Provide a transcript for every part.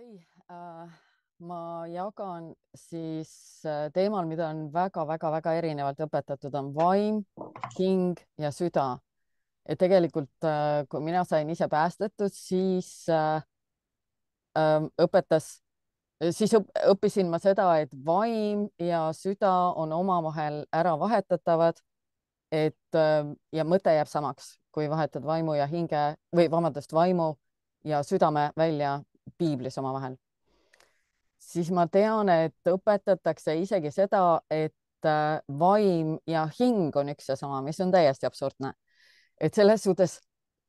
okei ma jagan siis teemal, mida on väga-väga-väga erinevalt õpetatud, on vaim, hing ja süda. Et tegelikult, kui mina sain ise päästetud, siis õppisin ma seda, et vaim ja süda on omavahel ära vahetatavad, ja mõte jääb samaks, kui vahetad vaimu ja hinge või vabandust, vaimu ja südame välja piiblis omavahel. Siis ma tean, et õpetatakse isegi seda, et vaim ja hing on üks ja sama, mis on täiesti absurdne. Et selles suhtes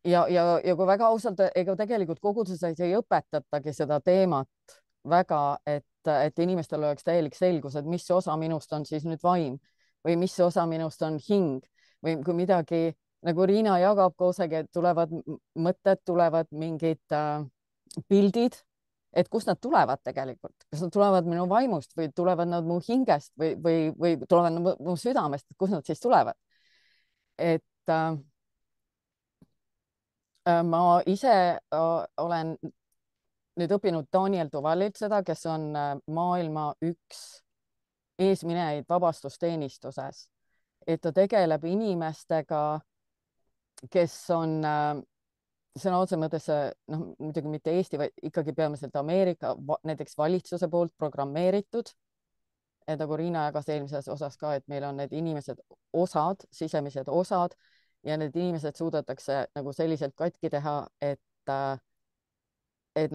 ja kui väga ausalt, ega tegelikult koguduses ei õpetatagi seda teemat väga, et inimestel oleks täielik selgus, et mis osa minust on siis nüüd vaim või mis osa minust on hing või kui midagi nagu Riina jagab koosega, et tulevad mõtted, tulevad mingid pildid, et kust nad tulevad tegelikult, kas nad tulevad minu vaimust või tulevad nad mu hingest või tulevad nad mu südamest, kust nad siis tulevad. Et ma ise olen nüüd õppinud Daniel Duvalilt seda, kes on maailma üks eesminejaid vabastusteenistuses, et ta tegeleb inimestega, kes on sõna otseses mõttes, noh, muidugi mitte Eesti, vaid ikkagi peamiselt Ameerika, näiteks valitsuse poolt programmeeritud. Et nagu Riina jagas eelmises osas ka, et meil on need inimesed osad, sisemised osad ja need inimesed suudetakse nagu selliselt katki teha, et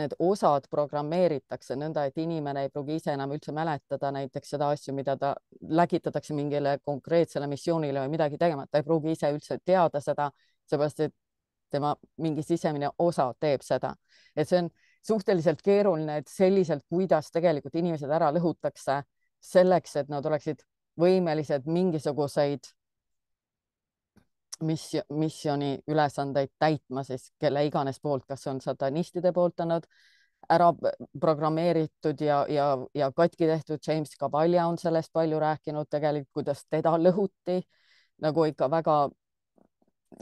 need osad programmeeritakse nõnda, et inimene ei pruugi ise enam üldse mäletada näiteks seda asju, mida ta läkitatakse mingile konkreetsele missioonile või midagi tegema, ta ei pruugi ise üldse teada seda, seepärast et tema mingi sisemine osa teeb seda. Et see on suhteliselt keeruline, et selliselt, kuidas tegelikult inimesed ära lõhutakse selleks, et nad oleksid võimelised mingisuguseid missiooni ülesandeid täitma, siis kelle iganes poolt, kas on satanistide poolt on nad ära programmeeritud ja katki tehtud. James Kabalja on sellest palju rääkinud tegelikult, kuidas teda lõhuti nagu ikka väga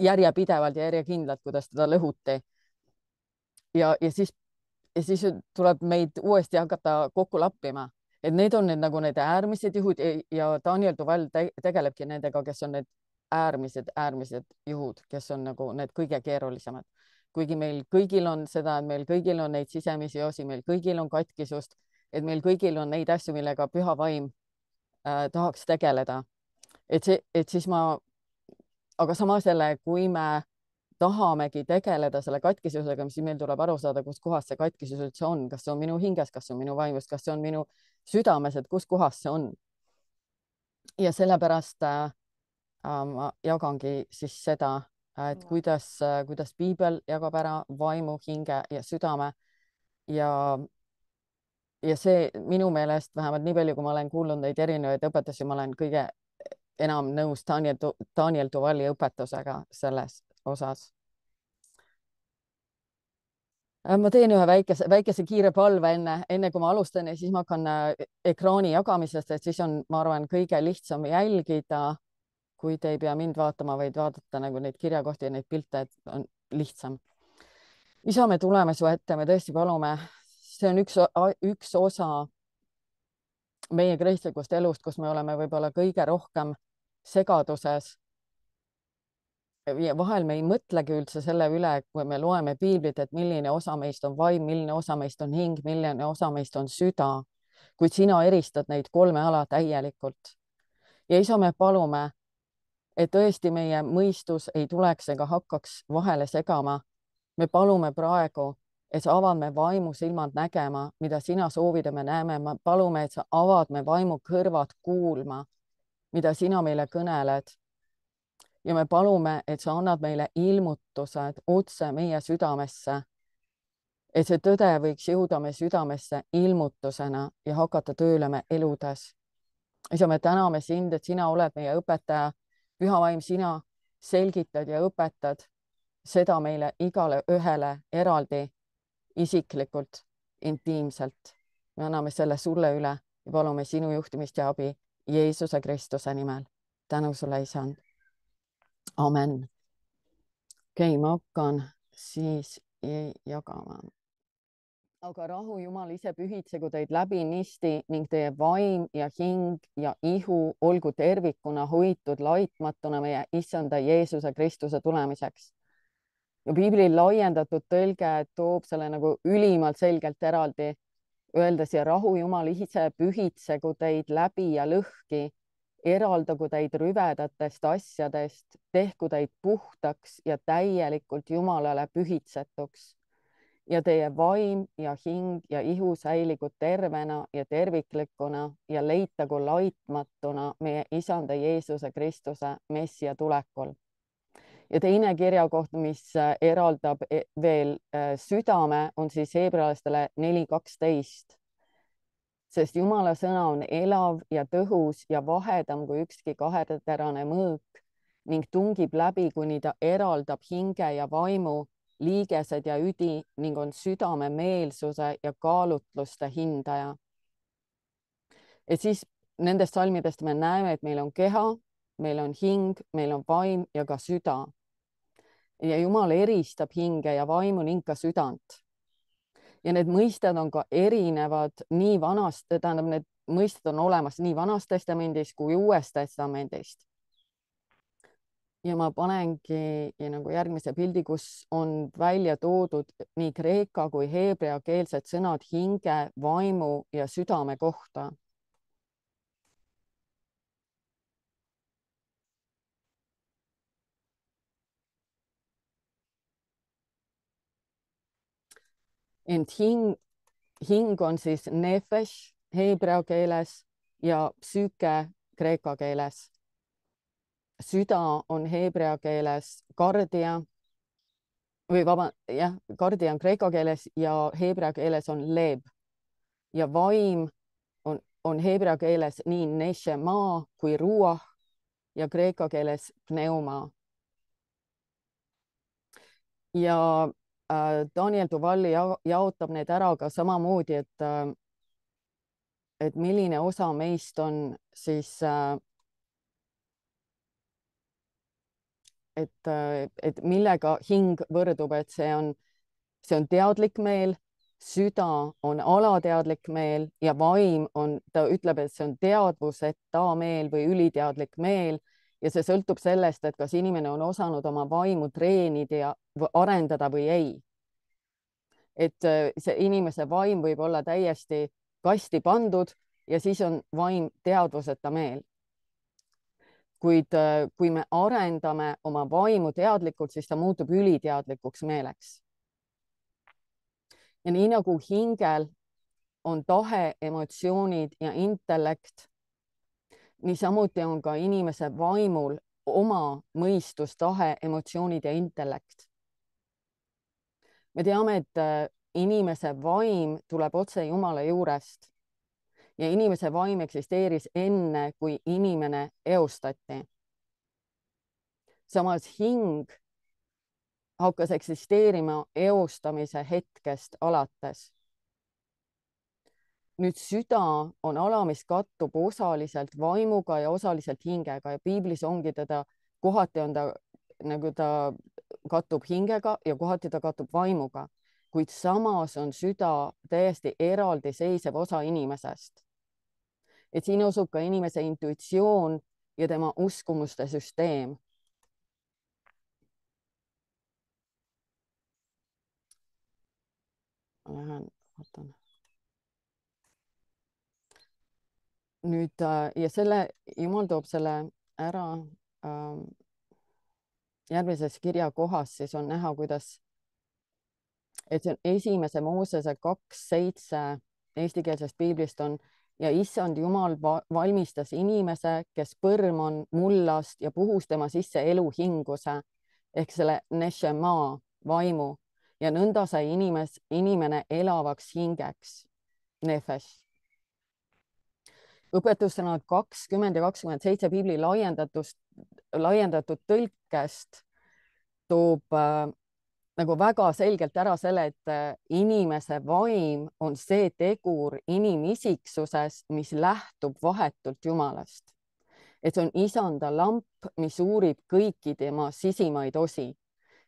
järjepidevalt ja järjekindlalt, kuidas teda lõhuti. Ja siis tuleb meid uuesti hakata kokku lappima, et need on need nagu need äärmised juhud ja Daniel Duval tegelebki nendega, kes on need äärmised juhud, kes on nagu need kõige keerulisemad. Kuigi meil kõigil on seda, et meil kõigil on neid sisemisi osi, meil kõigil on katkisust, et meil kõigil on neid asju, millega püha vaim tahaks tegeleda. Et siis aga samas jälle, kui me tahamegi tegeleda selle katkisusega, siis meil tuleb aru saada, kus kohas see katkisus üldse on, kas see on minu hinges, kas see on minu vaimust, kas see on minu südames, et kus kohas see on. Ja sellepärast ma jagangi siis seda, et kuidas piibel jagab ära vaimu, hinge ja südame. Ja see minu meelest, vähemalt nii palju, kui ma olen kuulnud neid erinevaid õpetusi, ma olen kõige enam nõus Daniel Duvali õpetusega selles osas. Ma teen ühe väikese kiire palve enne kui ma alustan ja siis ma hakkan ekraani jagamisest, et siis on, ma arvan, kõige lihtsam jälgida, kui te ei pea mind vaatama, vaid vaadata nagu neid kirjakohti ja neid pilte, et on lihtsam. Isa, me tuleme su ette, me tõesti palume, see on üks osa meie kristlikust elust, kus me oleme võib-olla kõige rohkem segaduses. Ja vahel me ei mõtlegi üldse selle üle, kui me loeme piiblit, et milline osa meist on vaim, milline osa meist on hing, milline osa meist on süda, kuid sina eristad neid kolme ala täielikult. Ja isa, me palume, et tõesti meie mõistus ei tuleks ega hakkaks vahele segama. Me palume praegu, et sa avad me vaimu silmad nägema, mida sina soovid ja me näeme. Me palume, et sa avad me vaimu kõrvad kuulma, mida sina meile kõneled. Ja me palume, et sa annad meile ilmutused otse meie südamesse, et see tõde võiks jõuda meie südamesse ilmutusena ja hakata tööle me eludes. Isa, me täname sind, et sina oled meie õpetaja, püha vaim, sina selgitad ja õpetad seda meile igale ühele eraldi, isiklikult, intiimselt. Me anname selle sulle üle ja palume sinu juhtimist ja abi Jeesuse Kristuse nimel. Tänu sulle, isand. Amen. Okei, ma hakkan siis jagama. aga rahu Jumal ise pühitsegu teid läbinisti ning teie vaim ja hing ja ihu olgu tervikuna hoitud laitmatuna meie Issanda Jeesuse Kristuse tulemiseks. Ja piibli laiendatud tõlge toob selle nagu ülimalt selgelt eraldi, öeldes ja rahu Jumal ise pühitsegu teid läbi ja lõhki, eraldagu teid rüvedatest asjadest, tehku teid puhtaks ja täielikult Jumalale pühitsetuks. Ja teie vaim ja hing ja ihu säiligu tervena ja terviklikuna ja leitagu laitmatuna meie Isanda Jeesuse Kristuse messia tulekul. Ja teine kirjakoht, mis eraldab veel südame, on siis heebrealastele 4:12. Sest Jumala sõna on elav ja tõhus ja vahedam kui ükski kaheterane mõõk ning tungib läbi, kuni ta eraldab hinge ja vaimu, liigesed ja üdi ning on südame meelsuse ja kaalutluste hindaja. Et siis nendest salmidest me näeme, et meil on keha, meil on hing, meil on vaim ja ka süda. Ja Jumal eristab hinge ja vaimu ning ka südant. Ja need mõisted on ka erinevad nii vanast, tähendab, need mõisted on olemas nii Vanast Testamendist kui Uuest Testamendist. Ja ma panengi nagu järgmise pildi, kus on välja toodud nii kreeka kui heebrea keelsed sõnad hinge, vaimu ja südame kohta. Ent hing on siis nefesh heebrea keeles ja psüüke kreeka keeles. Süda on heebrea keeles kardia või kardia on kreeka keeles ja heebrea keeles on leb. Ja vaim on heebrea keeles nii neshema kui ruah ja kreeka keeles pneuma. Ja Daniel Tuvalli jaotab need ära ka samamoodi, et milline osa meist on siis et millega hing võrdub, et see on teadlik meel, süda on alateadlik meel ja vaim on, ta ütleb, et see on teadvuseta meel või üliteadlik meel ja see sõltub sellest, et kas inimene on osanud oma vaimu treenida ja arendada või ei. Et see inimese vaim võib olla täiesti kasti pandud ja siis on vaim teadvuseta meel. Kuid kui me arendame oma vaimu teadlikult, siis ta muutub üliteadlikuks meeleks. Ja nii nagu hingel on tahe, emotsioonid ja intellekt, niisamuti on ka inimese vaimul oma mõistus, tahe, emotsioonid ja intellekt. Me teame, et inimese vaim tuleb otse Jumala juurest ja inimese vaim eksisteeris enne, kui inimene eostati. Samas hing hakkas eksisteerima eostamise hetkest alates. Nüüd süda on ala, mis kattub osaliselt vaimuga ja osaliselt hingega ja piiblis ongi teda, kohati on ta nagu ta kattub hingega ja kohati ta kattub vaimuga, kuid samas on süda täiesti eraldiseisev osa inimesest. Et siin usub ka inimese intuitsioon ja tema uskumuste süsteem. Ma lähen, vaatan. Nüüd ja selle, Jumal toob selle ära järgmises kirja kohas, siis on näha, kuidas, et see on esimese Moosese 2:7 eestikeelsest piiblist on ja issand Jumal valmistas inimese, kes põrm on mullast ja puhus tema sisse eluhinguse ehk selle neshema vaimu ja nõnda sai inimene elavaks hingeks, nefesh. Õpetussõnad 20 ja 27 piibli laiendatud tõlkest toob nagu väga selgelt ära selle, et inimese vaim on see tegur inimisiksuses, mis lähtub vahetult Jumalast. Et see on isanda lamp, mis uurib kõiki tema sisimaid osi.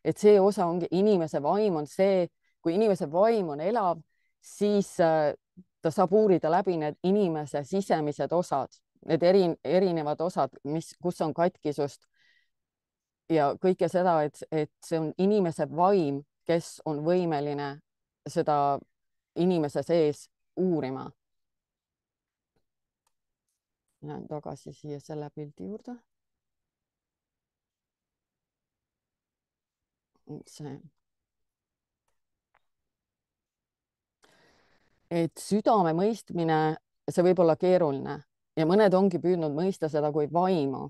Et see osa ongi, inimese vaim on see, kui inimese vaim on elav, siis ta saab uurida läbi need inimese sisemised osad, need erinevad osad, kus on katkisust ja kõike seda, et see on inimese vaim, kes on võimeline seda inimese sees uurima. Lähen tagasi siia selle pildi juurde. See. Et südame mõistmine, see võib olla keeruline ja mõned ongi püüdnud mõista seda kui vaimu.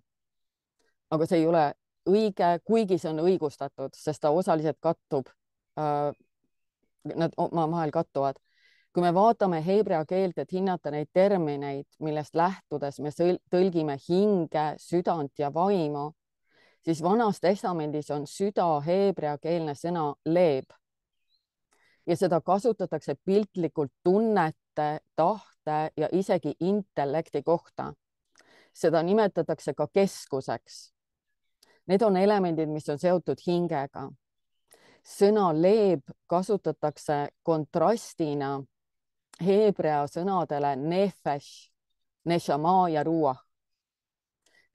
Aga see ei ole õige, kuigi see on õigustatud, sest ta osaliselt kattub. Nad omavahel kattuvad. Kui me vaatame heebrea keelt, et hinnata neid termineid, millest lähtudes me tõlgime hinge, südant ja vaimu, siis Vanas Testamendis on süda heebreakeelne sõna leeb. Ja seda kasutatakse piltlikult tunnete, tahte ja isegi intellekti kohta. Seda nimetatakse ka keskuseks. Need on elemendid, mis on seotud hingega. Sõna leeb kasutatakse kontrastina heebrea sõnadele nefesh, neshama ja ruah.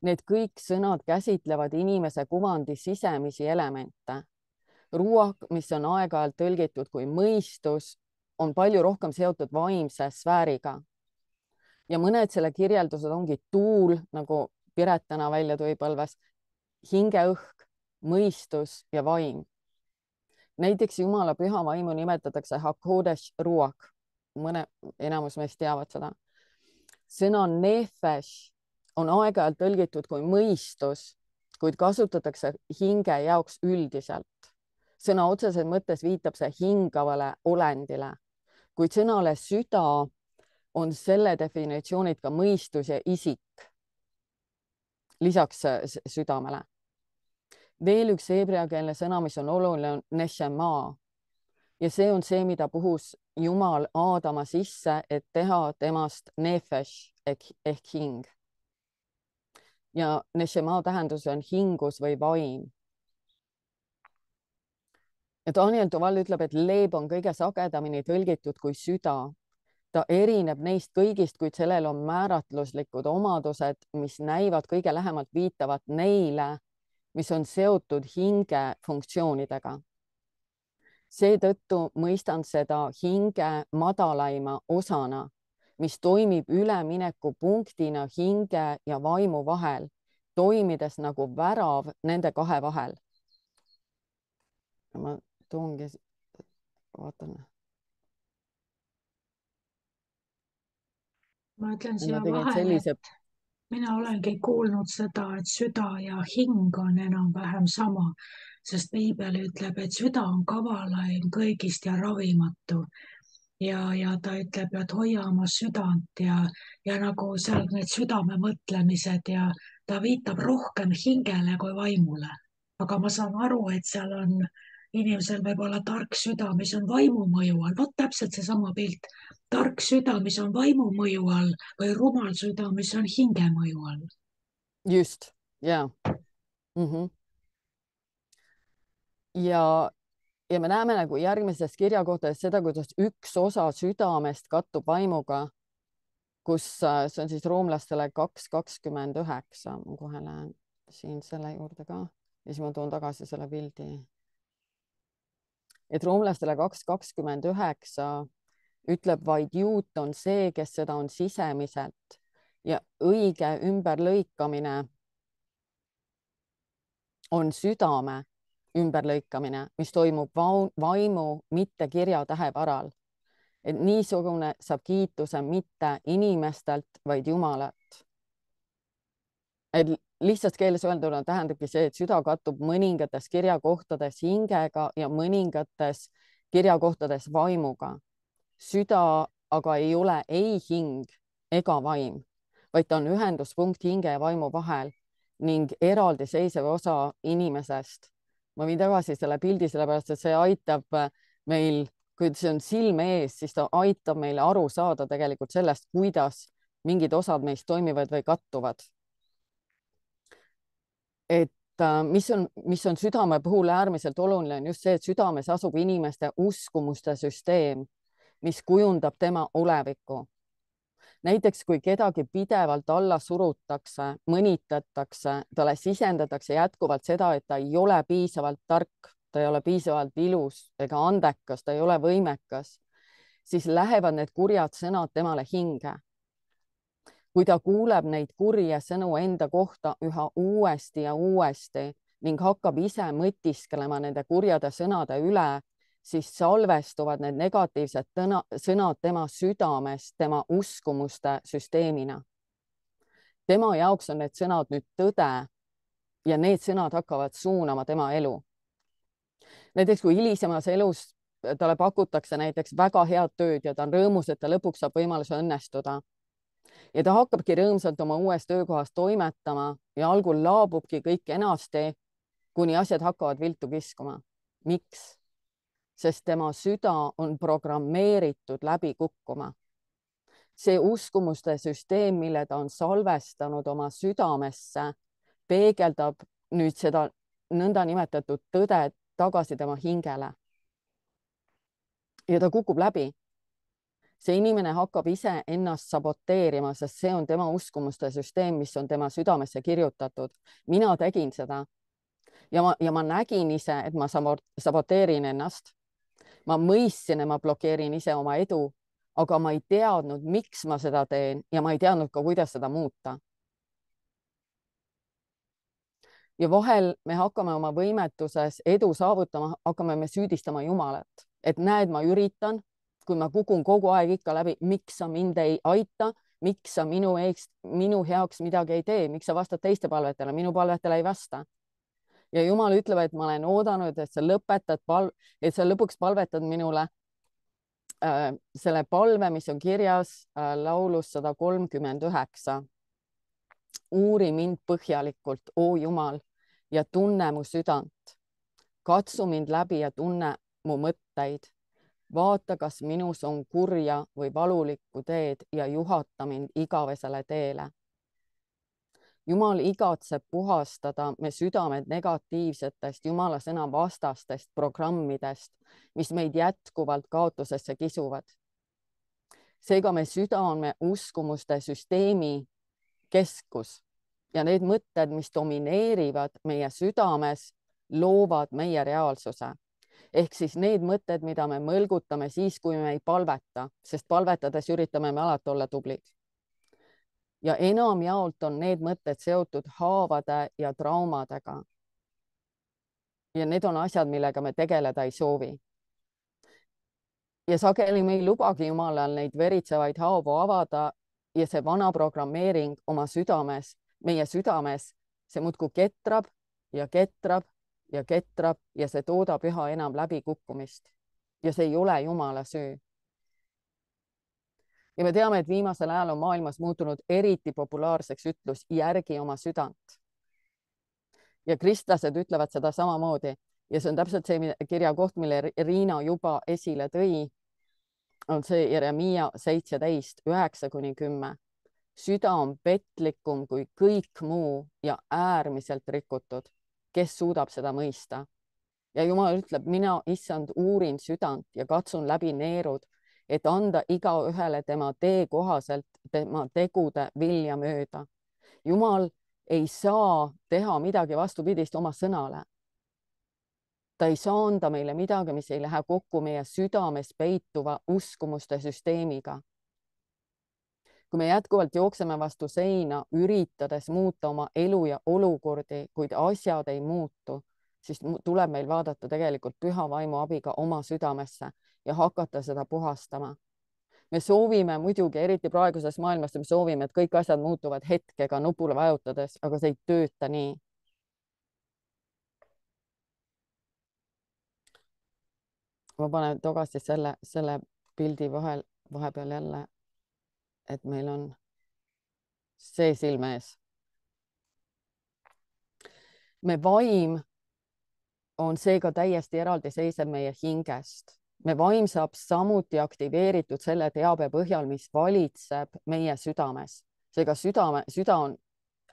Need kõik sõnad käsitlevad inimese kuvandi sisemisi elemente. Ruah, mis on aeg-ajalt tõlgitud kui mõistus, on palju rohkem seotud vaimse sfääriga. Ja mõned selle kirjeldused ongi tuul, nagu Piret täna välja tõi põlves, hingeõhk, mõistus ja vaim. Näiteks Jumala püha vaimu nimetatakse hakodesh ruach. Enamus meist teavad seda. Sõna nefesh on aeg-ajalt tõlgitud kui mõistus, kuid kasutatakse hinge jaoks üldiselt. Sõna otseses mõttes viitab see hingavale olendile, kuid sõnale süda on selle definitsioonid ka mõistus ja isik lisaks südamele. Veel üks heebreakeelne sõna, mis on oluline, on neshama. Ja see on see, mida puhus Jumal Aadama sisse, et teha temast nefesh ehk hing. Ja neshama tähendus on hingus või vaim. Ja Daniel Duval ütleb, et leeb on kõige sagedamini tõlgitud kui süda. Ta erineb neist kõigist, kuid sellel on määratluslikud omadused, mis näivad kõige lähemalt viitavat neile, mis on seotud hinge funktsioonidega. Seetõttu mõistan seda hinge madalaima osana, mis toimib üleminekupunktina hinge ja vaimu vahel, toimides nagu värav nende kahe vahel. Ma toongi, vaatan. Ma ütlen siia vahele, et mina olengi kuulnud seda, et süda ja hing on enam-vähem sama, sest piibel ütleb, et süda on kavalaim kõigist ja ravimatu. Ja ta ütleb, et hoia oma südant ja nagu seal need südame mõtlemised ja ta viitab rohkem hingele kui vaimule. Aga ma saan aru, et seal on inimesel võib olla tark süda, mis on vaimu mõju all. Vot täpselt seesama pilt. Tark süda, mis on vaimu mõju all või rumal süda, mis on hinge mõju all. Just, jaa. Ja me näeme nagu järgmises kirjakohtades seda, kuidas üks osa südamest kattub vaimuga, kus see on siis roomlastele 2:29. Ma kohe lähen siin selle juurde ka ja siis ma toon tagasi selle pildi. Et roomlastele 2:29 ütleb, vaid juut on see, kes seda on sisemiselt ja õige ümberlõikamine on südame ümberlõikamine, mis toimub vaimu, mitte kirjatähe varal. Et niisugune saab kiituse mitte inimestelt, vaid Jumalalt. Et lihtsalt keeles öelduna tähendabki see, et süda kattub mõningates kirjakohtades hingega ja mõningates kirjakohtades vaimuga. Süda aga ei ole ei hing ega vaim, vaid ta on ühenduspunkt hinge ja vaimu vahel ning eraldiseisev osa inimesest. Ma viin tagasi selle pildi, sellepärast et see aitab meil, kui see on silme ees, siis ta aitab meile aru saada tegelikult sellest, kuidas mingid osad meist toimivad või kattuvad. Et mis on südame puhul äärmiselt oluline, on just see, et südames asub inimeste uskumuste süsteem, mis kujundab tema olevikku. Näiteks kui kedagi pidevalt alla surutakse, mõnitatakse, talle sisendatakse jätkuvalt seda, et ta ei ole piisavalt tark, ta ei ole piisavalt ilus ega andekas, ta ei ole võimekas, siis lähevad need kurjad sõnad temale hinge. Kui ta kuuleb neid kurje sõnu enda kohta üha uuesti ja uuesti ning hakkab ise mõtisklema nende kurjade sõnade üle, siis salvestuvad need negatiivsed sõnad tema südames, tema uskumuste süsteemina. Tema jaoks on need sõnad nüüd tõde ja need sõnad hakkavad suunama tema elu. Näiteks kui hilisemas elus talle pakutakse näiteks väga head tööd ja ta on rõõmus, et ta lõpuks saab võimaluse õnnestuda ja ta hakkabki rõõmsalt oma uues töökohas toimetama ja algul laabubki kõik kenasti, kuni asjad hakkavad viltu kiskuma. Miks? Sest tema süda on programmeeritud läbi kukkuma. See uskumuste süsteem, mille ta on salvestanud oma südamesse, peegeldab nüüd seda nõndanimetatud tõde tagasi tema hingele. Ja ta kukub läbi. See inimene hakkab ise ennast saboteerima, sest see on tema uskumuste süsteem, mis on tema südamesse kirjutatud. Mina tegin seda ja ma nägin ise, et ma saboteerin ennast. Ma mõistsin, et ma blokeerin ise oma edu, aga ma ei teadnud, miks ma seda teen ja ma ei teadnud ka, kuidas seda muuta. Ja vahel me hakkame oma võimetuses edu saavutama, hakkame me süüdistama Jumalat, et näed, ma üritan, kui ma kukun kogu aeg ikka läbi, miks sa mind ei aita, miks sa minu heaks midagi ei tee, miks sa vastad teiste palvetele, minu palvetele ei vasta. Ja Jumal ütleb, et ma olen oodanud, et sa lõpuks palvetad minule selle palve, mis on kirjas laulus 139. Uuri mind põhjalikult, oo Jumal, ja tunne mu südant. Katsu mind läbi ja tunne mu mõtteid. Vaata, kas minus on kurja või valulikku teed ja juhata mind igavesele teele. Jumal igatseb puhastada me südamed negatiivsetest Jumala sõna vastastest programmidest, mis meid jätkuvalt kaotusesse kisuvad. Seega me süda on me uskumuste süsteemi keskus ja need mõtted, mis domineerivad meie südames, loovad meie reaalsuse. Ehk siis need mõtted, mida me mõlgutame siis, kui me ei palveta, sest palvetades üritame me alati olla tublid. Ja enamjaolt on need mõtted seotud haavade ja traumadega. Ja need on asjad, millega me tegeleda ei soovi. Ja sageli me ei lubagi Jumalal neid veritsevaid haavu avada ja see vana programmeering oma südames, meie südames, see muudkui ketrab ja ketrab ja ketrab ja see toodab üha enam läbikukkumist. Ja see ei ole Jumala süü. Ja me teame, et viimasel ajal on maailmas muutunud eriti populaarseks ütlus järgi oma südant. Ja kristlased ütlevad seda samamoodi. Ja see on täpselt see kirja koht, mille Riina juba esile tõi, on see Jeremiia 17, 9-10. Süda on petlikum kui kõik muu ja äärmiselt rikutud. Kes suudab seda mõista? Ja Jumal ütleb, mina, issand, uurin südant ja katsun läbi neerud, et anda igaühele tema tee kohaselt tema tegude vilja mööda. Jumal ei saa teha midagi vastupidist oma sõnale. Ta ei saa anda meile midagi, mis ei lähe kokku meie südames peituva uskumuste süsteemiga. Kui me jätkuvalt jookseme vastu seina, üritades muuta oma elu ja olukordi, kuid asjad ei muutu, siis tuleb meil vaadata tegelikult püha vaimu abiga oma südamesse ja hakata seda puhastama. Me soovime muidugi, eriti praeguses maailmas, me soovime, et kõik asjad muutuvad hetkega nupule vajutades, aga see ei tööta nii. Ma panen tagasi selle pildi vahepeal jälle, et meil on see silme ees. Me vaim on seega täiesti eraldiseisev meie hingest. Me vaim saab samuti aktiveeritud selle teabe põhjal, mis valitseb meie südames. Seega süda on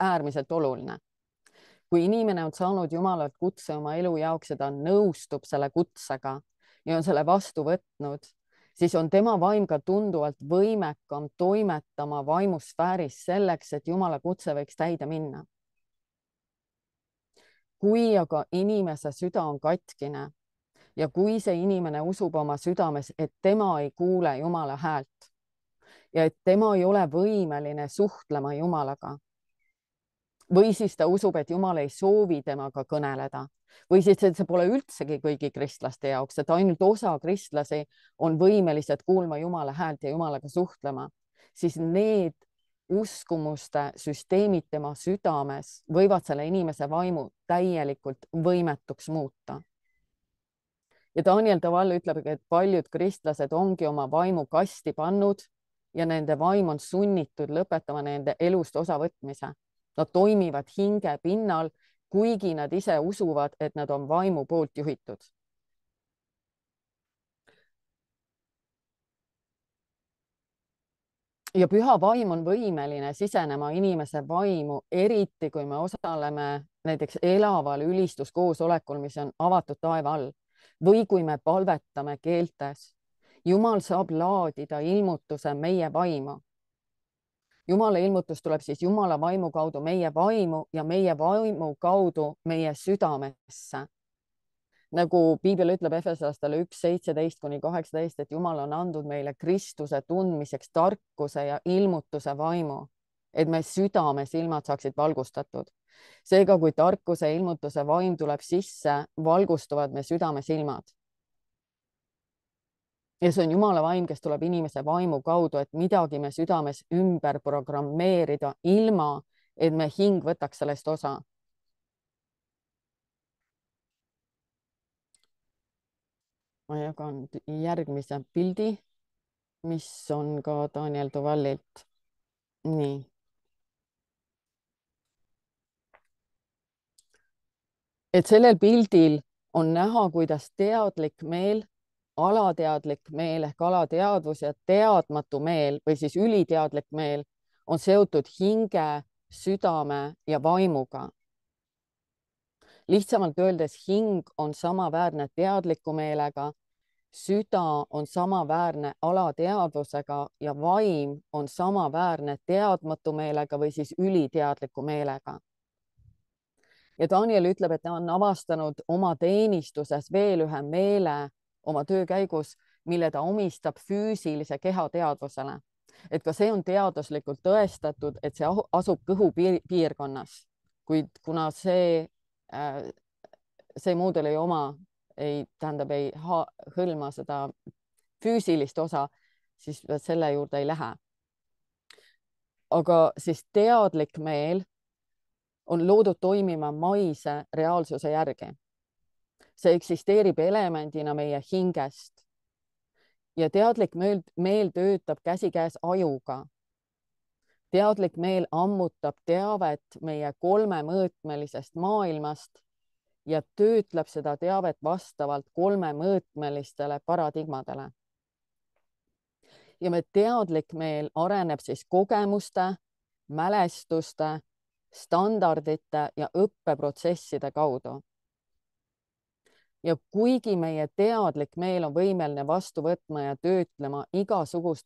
äärmiselt oluline. Kui inimene on saanud Jumalalt kutse oma elu jaoks ja ta nõustub selle kutsega ja on selle vastu võtnud, siis on tema vaim ka tunduvalt võimekam toimetama vaimusfääris selleks, et Jumala kutse võiks täide minna. Kui aga inimese süda on katkine ja kui see inimene usub oma südames, et tema ei kuule Jumala häält ja et tema ei ole võimeline suhtlema Jumalaga, või siis ta usub, et Jumal ei soovi temaga kõneleda, või siis see pole üldsegi kõigi kristlaste jaoks, et ainult osa kristlasi on võimelised kuulma Jumala häält ja Jumalaga suhtlema, siis need uskumuste süsteemid tema südames võivad selle inimese vaimu täielikult võimetuks muuta. Ja Daniel Tavall ütleb, et paljud kristlased ongi oma vaimu kasti pannud ja nende vaim on sunnitud lõpetama nende elust osavõtmise. Nad toimivad hinge pinnal, kuigi nad ise usuvad, et nad on vaimu poolt juhitud. Ja püha vaim on võimeline sisenema inimese vaimu, eriti kui me osaleme näiteks elaval ülistuskoosolekul, mis on avatud taeva all, või kui me palvetame keeltes. Jumal saab laadida ilmutuse meie vaimu. Jumala ilmutus tuleb siis Jumala vaimu kaudu meie vaimu ja meie vaimu kaudu meie südamesse. Nagu Piibel ütleb Efeslastele 1:17-18, et Jumal on andnud meile Kristuse tundmiseks tarkuse ja ilmutuse vaimu, et me südame silmad saaksid valgustatud. Seega, kui tarkuse ja ilmutuse vaim tuleb sisse, valgustuvad me südame silmad. Ja see on Jumala vaim, kes tuleb inimese vaimu kaudu, et midagi me südames ümber programmeerida, ilma et me hing võtaks sellest osa. Ma jagan järgmise pildi, mis on ka Daniel Tavallilt. Nii. Et sellel pildil on näha, kuidas teadlik meel, alateadlik meel ehk alateadvus ja teadmatu meel või siis üliteadlik meel on seotud hinge, südame ja vaimuga. Lihtsamalt öeldes hing on samaväärne teadliku meelega, süda on samaväärne alateadvusega ja vaim on samaväärne teadmatu meelega või siis üliteadliku meelega. Ja Daniel ütleb, et ta on avastanud oma teenistuses veel ühe meele oma töö käigus, mille ta omistab füüsilise keha teadvusele. Et ka see on teaduslikult tõestatud, et see asub kõhupiirkonnas, kuid kuna see muudel ei oma, ei hõlma seda füüsilist osa, siis selle juurde ei lähe. Aga siis teadlik meel on loodud toimima maise reaalsuse järgi. See eksisteerib elemendina meie hingest ja teadlik meel töötab käsikäes ajuga. Teadlik meel ammutab teavet meie kolmemõõtmelisest maailmast ja töötleb seda teavet vastavalt kolmemõõtmelistele paradigmadele. Ja me teadlik meel areneb siis kogemuste, mälestuste, standardite ja õppeprotsesside kaudu. Ja kuigi meie teadlik meel on võimeline vastu võtma ja töötlema igasugust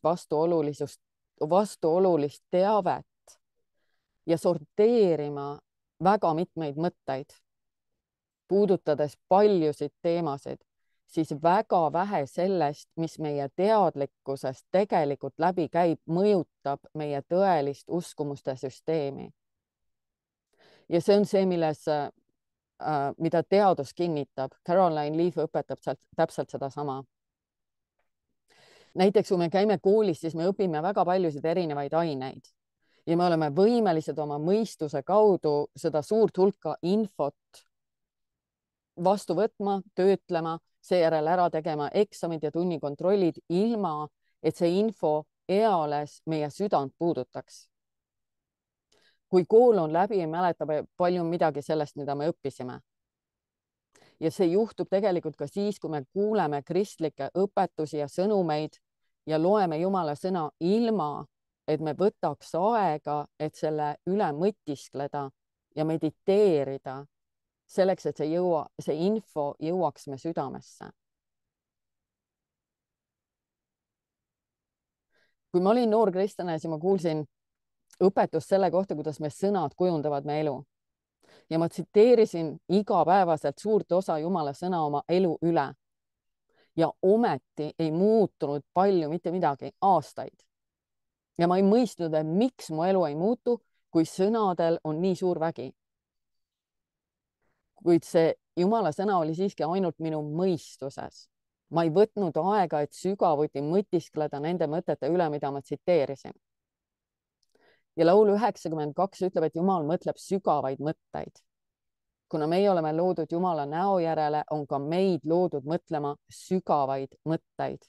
vastuolulist teavet ja sorteerima väga mitmeid mõtteid, puudutades paljusid teemasid, siis väga vähe sellest, mis meie teadlikkusest tegelikult läbi käib, mõjutab meie tõelist uskumuste süsteemi. Ja see on see, mida teadus kinnitab. Caroline Leaf õpetab täpselt sedasama. Näiteks, kui me käime koolis, siis me õpime väga paljusid erinevaid aineid ja me oleme võimelised oma mõistuse kaudu seda suurt hulka infot vastu võtma, töötlema, seejärel ära tegema eksamid ja tunnikontrollid, ilma et see info eales meie südant puudutaks. Kui kool on läbi, ei mäleta palju midagi sellest, mida me õppisime. Ja see juhtub tegelikult ka siis, kui me kuuleme kristlikke õpetusi ja sõnumeid ja loeme Jumala sõna ilma, et me võtaks aega, et selle üle mõtiskleda ja mediteerida selleks, et see info jõuaks me südamesse. kui ma olin noor kristlane, siis ma kuulsin õpetust selle kohta, kuidas meie sõnad kujundavad meie elu. Ja ma tsiteerisin igapäevaselt suurt osa Jumala sõna oma elu üle. Ja ometi ei muutunud palju mitte midagi aastaid. Ja ma ei mõistnud, et miks mu elu ei muutu, kui sõnadel on nii suur vägi. Kuid see Jumala sõna oli siiski ainult minu mõistuses. Ma ei võtnud aega, et sügavuti mõtiskleda nende mõtete üle, mida ma tsiteerisin. Ja laul 92 ütleb, et Jumal mõtleb sügavaid mõtteid. Kuna meie oleme loodud Jumala näo järele, on ka meid loodud mõtlema sügavaid mõtteid.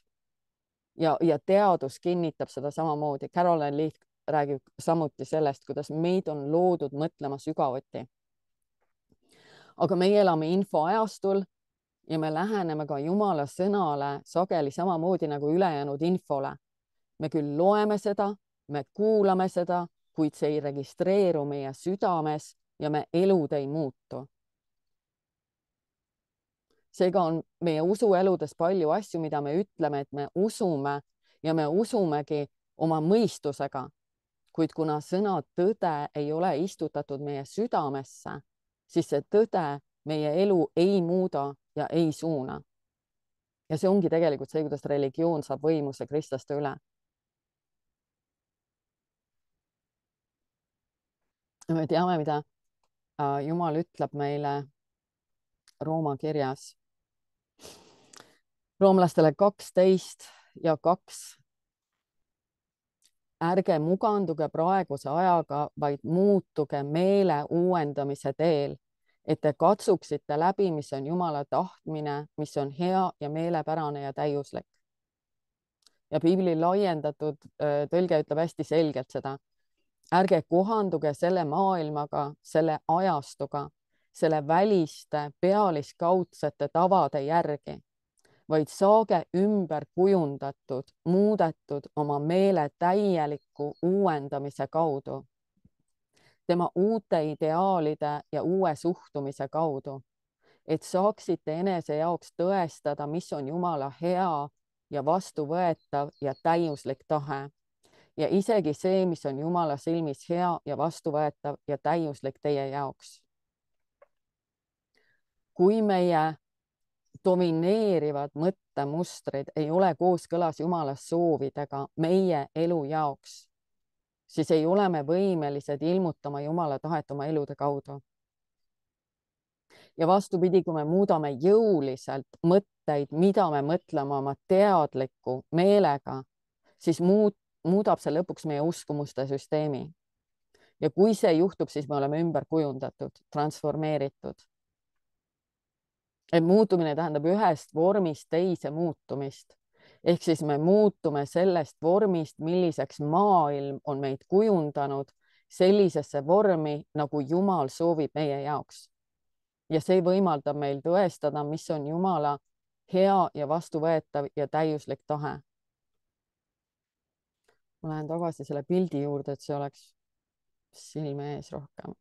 Ja teadus kinnitab seda samamoodi. Caroline Leaf räägib samuti sellest, kuidas meid on loodud mõtlema sügavuti. Aga meie elame infoajastul ja me läheneme ka Jumala sõnale sageli samamoodi nagu ülejäänud infole. Me küll loeme seda, me kuulame seda, kuid see ei registreeru meie südames ja me elud ei muutu. Seega on meie usueludes palju asju, mida me ütleme, et me usume ja me usumegi oma mõistusega. Kuid kuna sõna tõde ei ole istutatud meie südamesse, siis see tõde meie elu ei muuda ja ei suuna. Ja see ongi tegelikult see, kuidas religioon saab võimuse kristlaste üle. Ja me teame, mida Jumal ütleb meile Rooma kirjas. Roomlastele 12:2. Ärge muganduge praeguse ajaga, vaid muutuge meele uuendamise teel, et te katsuksite läbi, mis on Jumala tahtmine, mis on hea ja meelepärane ja täiuslik. Ja piibli laiendatud tõlge ütleb hästi selgelt seda. Ärge kohanduge selle maailmaga, selle ajastuga, selle väliste pealiskaudsete tavade järgi, vaid saage ümber kujundatud, muudetud oma meele täieliku uuendamise kaudu, tema uute ideaalide ja uue suhtumise kaudu, et saaksite enese jaoks tõestada, mis on Jumala hea ja vastuvõetav ja täiuslik tahe. Ja isegi see, mis on Jumala silmis hea ja vastuvõetav ja täiuslik teie jaoks. Kui meie domineerivad mõttemustrid ei ole kooskõlas Jumala soovidega meie elu jaoks, siis ei ole me võimelised ilmutama Jumala tahet oma elude kaudu. Ja vastupidi, kui me muudame jõuliselt mõtteid, mida me mõtleme oma teadliku meelega, siis muudab see lõpuks meie uskumuste süsteemi. Ja kui see juhtub, siis me oleme ümber kujundatud, transformeeritud. Et muutumine tähendab ühest vormist teise muutumist. Ehk siis me muutume sellest vormist, milliseks maailm on meid kujundanud, sellisesse vormi, nagu Jumal soovib meie jaoks. Ja see võimaldab meil tõestada, mis on Jumala hea ja vastuvõetav ja täiuslik tahe. Ma lähen tagasi selle pildi juurde, et see oleks silme ees rohkem.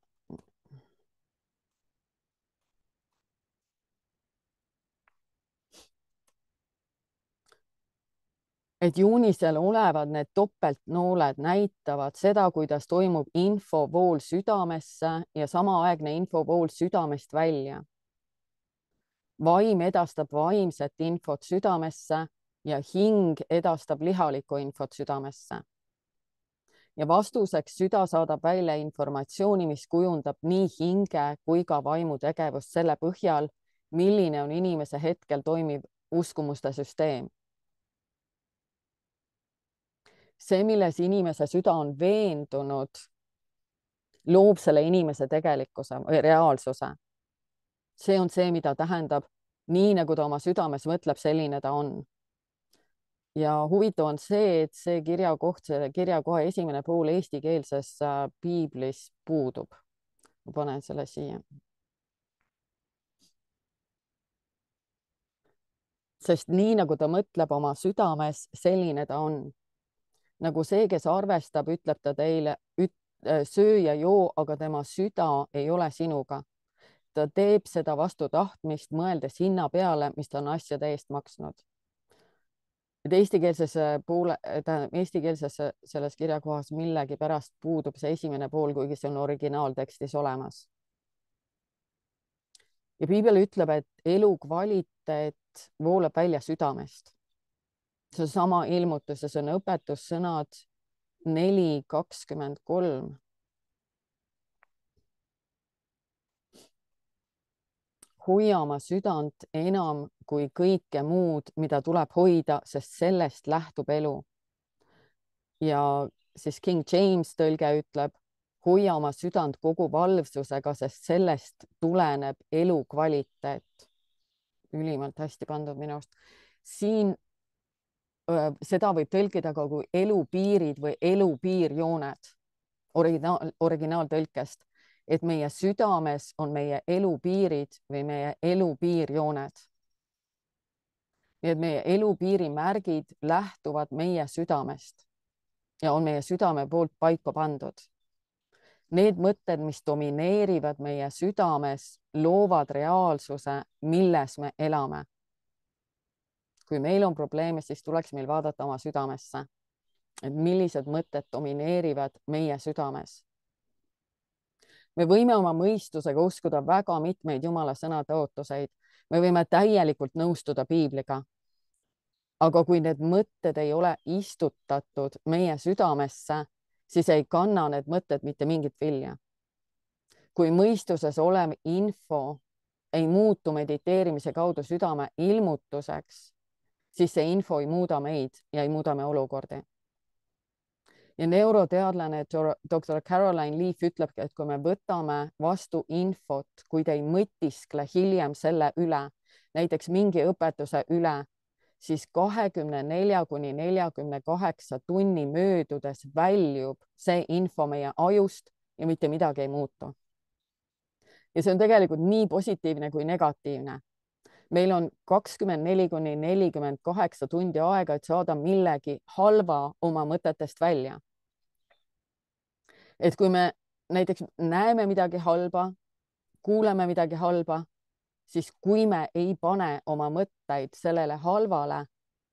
Et juunisel olevad need topeltnooled näitavad seda, kuidas toimub infovool südamesse ja samaaegne infovool südamest välja. Vaim edastab vaimset infot südamesse ja hing edastab lihalikku infot südamesse. Ja vastuseks süda saadab välja informatsiooni, mis kujundab nii hinge kui ka vaimu tegevust selle põhjal, milline on inimese hetkel toimiv uskumuste süsteem. See, milles inimese süda on veendunud, loob selle inimese tegelikkuse või reaalsuse. See on see, mida tähendab, nii nagu ta oma südames mõtleb, selline ta on. Ja huvitav on see, et see kirjakohe esimene pool eestikeelses piiblis puudub. Ma panen selle siia. Sest nii nagu ta mõtleb oma südames, selline ta on. Nagu see, kes arvestab, ütleb ta teile, söö ja joo, aga tema süda ei ole sinuga. Ta teeb seda vastu tahtmist, mõeldes hinna peale, mis ta on asjade eest maksnud. et eestikeelses selles kirjakohas millegipärast puudub see esimene pool, kuigi see on originaaltekstis olemas. ja piibel ütleb, et elukvaliteet voolab välja südamest. see on sama ilmutus ja see on õpetussõnad 4:23. hoia oma südant enam kui kõike muud, mida tuleb hoida, sest sellest lähtub elu. ja siis King James tõlge ütleb, hoia oma südant kogu valvsusega, sest sellest tuleneb elukvaliteet. ülimalt hästi pandud minu arust. siin seda võib tõlkida ka kui elupiirid või elupiirjooned originaaltõlkest, et meie südames on meie elupiirid või meie elupiirjooned. nii et meie elupiiri märgid lähtuvad meie südamest ja on meie südame poolt paika pandud. Need mõtted, mis domineerivad meie südames, loovad reaalsuse, milles me elame. kui meil on probleeme, siis tuleks meil vaadata oma südamesse, et millised mõtted domineerivad meie südames. me võime oma mõistusega uskuda väga mitmeid Jumala sõna tõotuseid, me võime täielikult nõustuda piibliga. aga kui need mõtted ei ole istutatud meie südamesse, siis ei kanna need mõtted mitte mingit vilja. kui mõistuses olev info ei muutu mediteerimise kaudu südame ilmutuseks, siis see info ei muuda meid ja ei muuda me olukordi. ja neuroteadlane doktor Caroline Leaf ütlebki, et kui me võtame vastu infot, kuid ei mõtiskle hiljem selle üle, näiteks mingi õpetuse üle, siis 24–48 tunni möödudes väljub see info meie ajust ja mitte midagi ei muutu. ja see on tegelikult nii positiivne kui negatiivne. meil on 24–48 tundi aega, et saada millegi halva oma mõtetest välja. et kui me näiteks näeme midagi halba, kuuleme midagi halba, siis kui me ei pane oma mõtteid sellele halvale,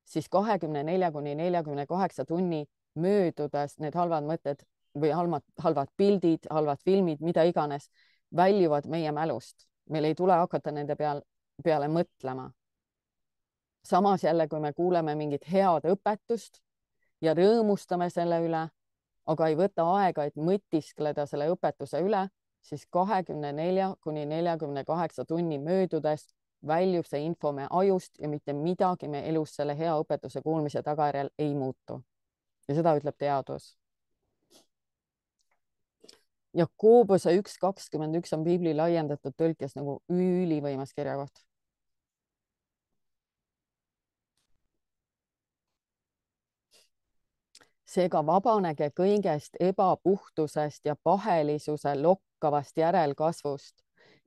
siis 24–48 tunni möödudes need halvad mõtted või halvad pildid, halvad filmid, mida iganes, väljuvad meie mälust. meil ei tule hakata nende peale mõtlema. samas jälle, kui me kuuleme mingit head õpetust ja rõõmustame selle üle, aga ei võta aega, et mõtiskleda selle õpetuse üle, siis 24–48 tunni möödudes väljub see info me ajust ja mitte midagi me elus selle hea õpetuse kuulmise tagajärjel ei muutu. ja seda ütleb teadus. Jakobuse 1:21 on piibli laiendatud tõlkes nagu ülivõimas kirjakoht. seega vabanege kõigest ebapuhtusest ja pahelisuse lokkavast järelkasvust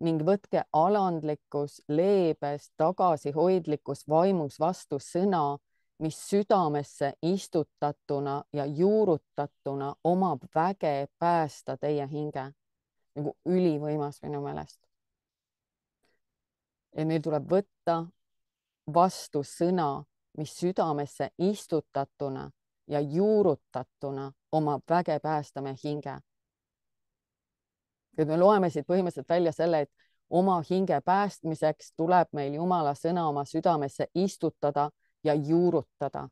ning võtke alandlikkus, leebes, tagasihoidlikkus vaimus vastu sõna, mis südamesse istutatuna ja juurutatuna omab väge päästa teie hinge. nagu ülivõimas minu meelest. ja meil tuleb võtta vastu sõna, mis südamesse istutatuna ja juurutatuna omab väge päästa meie hinge. et me loeme siit põhimõtteliselt välja selle, et oma hinge päästmiseks tuleb meil Jumala sõna oma südamesse istutada ja juurutada.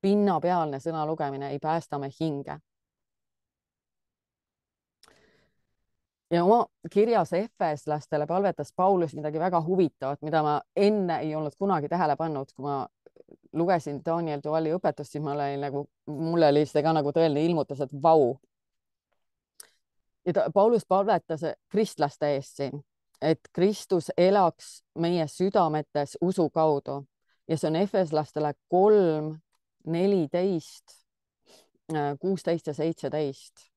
pinnapealne sõna lugemine ei päästa me hinge. ja oma kirjas efeslastele palvetas Paulus midagi väga huvitavat, mida ma enne ei olnud kunagi tähele pannud. kui ma lugesin Daniel Duvalli õpetust, siis mulle oli see ka nagu tõeline ilmutus, et vau. ja Paulus palvetas kristlaste eest siin, et Kristus elaks meie südametes usu kaudu ja see on efeslastele 3:14, 16 ja 17.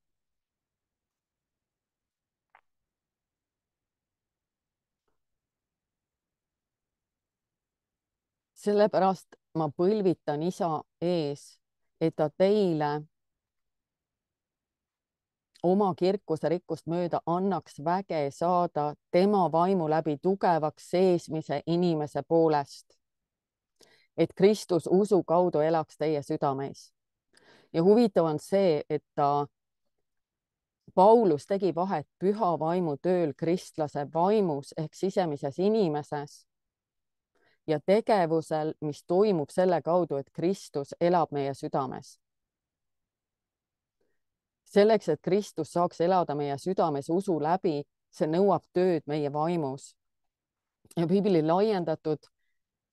sellepärast ma põlvitan Isa ees, et ta teile oma kirkuse rikkust mööda annaks väge saada tema vaimu läbi tugevaks seesmise inimese poolest. et Kristus usu kaudu elaks teie südameis. Ja huvitav on see, et Paulus tegi vahet püha vaimu tööl kristlase vaimus ehk sisemises inimeses ja tegevusel, mis toimub selle kaudu, et Kristus elab meie südames. Selleks, et Kristus saaks elada meie südames usu läbi, see nõuab tööd meie vaimus. Ja piibli laiendatud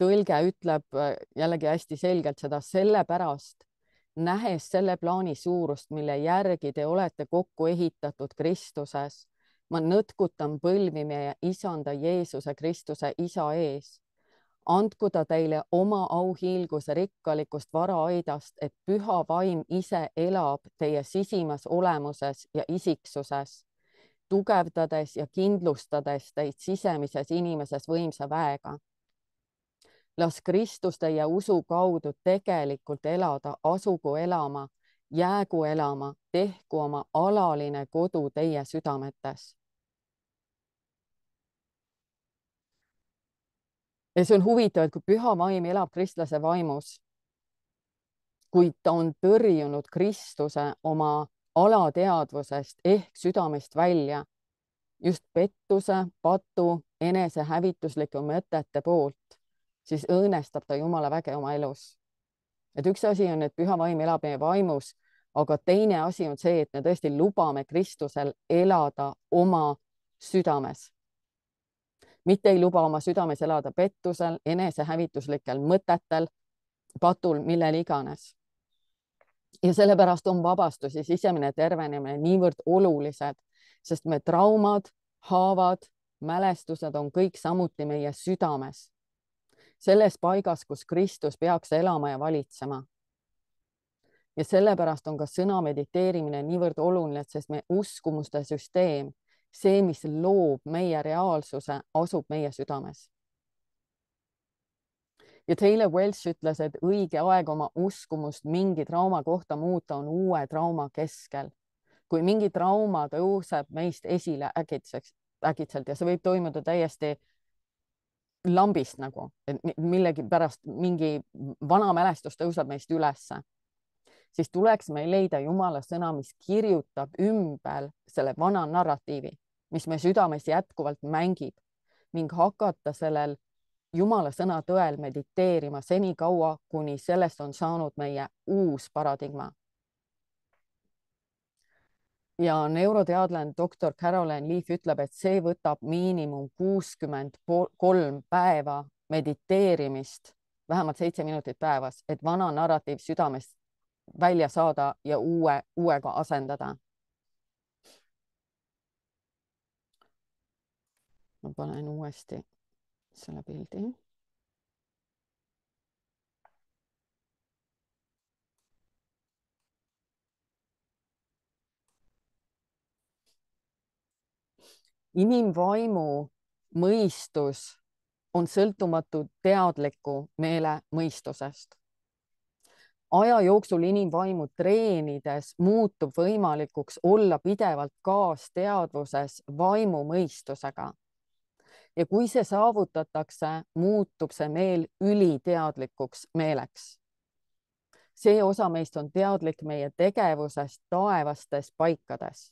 tõlge ütleb jällegi hästi selgelt seda, sellepärast, nähes selle plaani suurust, mille järgi te olete kokku ehitatud Kristuses, ma nõtkutan põlvi meie isanda Jeesuse Kristuse isa ees. Andku ta teile oma auhiilguse rikkalikust varaaidast, et püha vaim ise elab teie sisimas olemuses ja isiksuses, tugevdades ja kindlustades teid sisemises inimeses võimsa väega. Las Kristus teie usu kaudu tegelikult elada, asugu elama, jäägu elama, tehku oma alaline kodu teie südametes. Ja see on huvitav, et kui püha vaim elab kristlase vaimus, kui ta on tõrjunud Kristuse oma alateadvusest ehk südamest välja just pettuse, patu, enesehävituslike mõtete poolt, siis õõnestab ta Jumala väge oma elus. Et üks asi on, et püha vaim elab meie vaimus, aga teine asi on see, et me tõesti lubame Kristusel elada oma südames. Mitte ei luba oma südames elada pettusel, enesehävituslikel mõtetel, patul, millel iganes. Ja sellepärast on vabastus ja sisemine tervenemine niivõrd olulised, sest me traumad, haavad, mälestused on kõik samuti meie südames. Selles paigas, kus Kristus peaks elama ja valitsema. Ja sellepärast on ka sõna mediteerimine niivõrd oluline, sest meie uskumuste süsteem, see, mis loob meie reaalsuse, asub meie südames. Ja Taylor Welch ütles, et õige aeg oma uskumust mingi trauma kohta muuta on uue trauma keskel. Kui mingi trauma tõuseb meist esile äkitselt ja see võib toimuda täiesti lambist nagu, et millegi pärast mingi vana mälestus tõuseb meist ülesse, siis tuleks meil leida Jumala sõna, mis kirjutab ümber selle vana narratiivi, mis me südames jätkuvalt mängib ning hakata sellel Jumala sõna tõel mediteerima senikaua, kuni sellest on saanud meie uus paradigma. Ja neuroteadlane doktor Caroline Leaf ütleb, et see võtab miinimum 63 päeva mediteerimist, vähemalt 7 minutit päevas, et vana narratiiv südamest välja saada ja uuega asendada. Ma panen uuesti selle pildi. Inimvaimu mõistus on sõltumatu teadliku meele mõistusest. Aja jooksul inimvaimu treenides muutub võimalikuks olla pidevalt kaasteadvuses vaimu mõistusega. Ja kui see saavutatakse, muutub see meel üliteadlikuks meeleks. See osa meist on teadlik meie tegevusest taevastes paikades.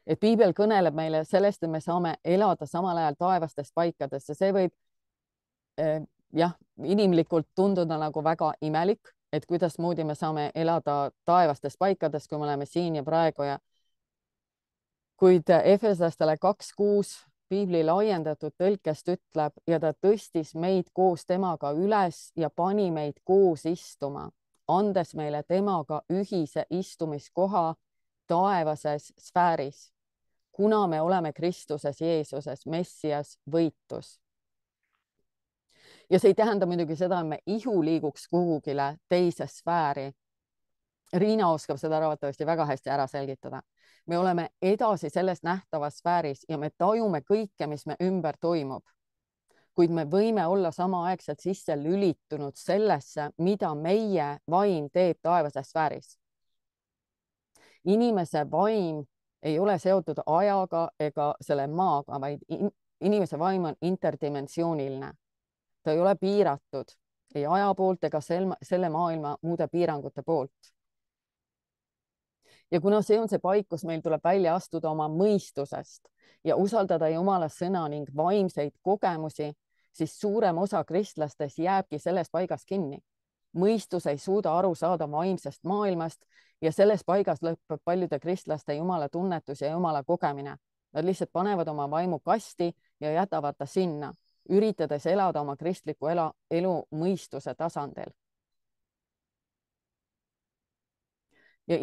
Et piibel kõneleb meile sellest, et me saame elada samal ajal taevastes paikades ja see võib inimlikult tunduda nagu väga imelik, et kuidas moodi me saame elada taevastes paikades, kui me oleme siin ja praegu kuid Efeslastele 2:6 piibli laiendatud tõlkest ütleb ja ta tõstis meid koos temaga üles ja pani meid koos istuma, andes meile temaga ühise istumiskoha taevases sfääris, kuna me oleme Kristuses Jeesuses, Messias võitus. Ja see ei tähenda muidugi seda, et me ihu liiguks kuhugile teise sfääri. Riina oskab seda arvatavasti väga hästi ära selgitada. Me oleme edasi selles nähtavas sfääris ja me tajume kõike, mis me ümber toimub. Kuid me võime olla samaaegselt sisse lülitunud sellesse, mida meie vaim teeb taevases sfääris. Inimese vaim ei ole seotud ajaga ega selle maaga, vaid inimese vaim on interdimensiooniline. ta ei ole piiratud ei aja poolt ega selle maailma muude piirangute poolt. Ja kuna see on see paik, kus meil tuleb välja astuda oma mõistusest ja usaldada Jumala sõna ning vaimseid kogemusi, siis suurem osa kristlastest jääbki selles paigas kinni. Mõistus ei suuda aru saada vaimsest maailmast ja selles paigas lõpeb paljude kristlaste Jumala tunnetus ja Jumala kogemine. Nad lihtsalt panevad oma vaimu kasti ja jätavad ta sinna, üritades elada oma kristliku elu mõistuse tasandil. Ja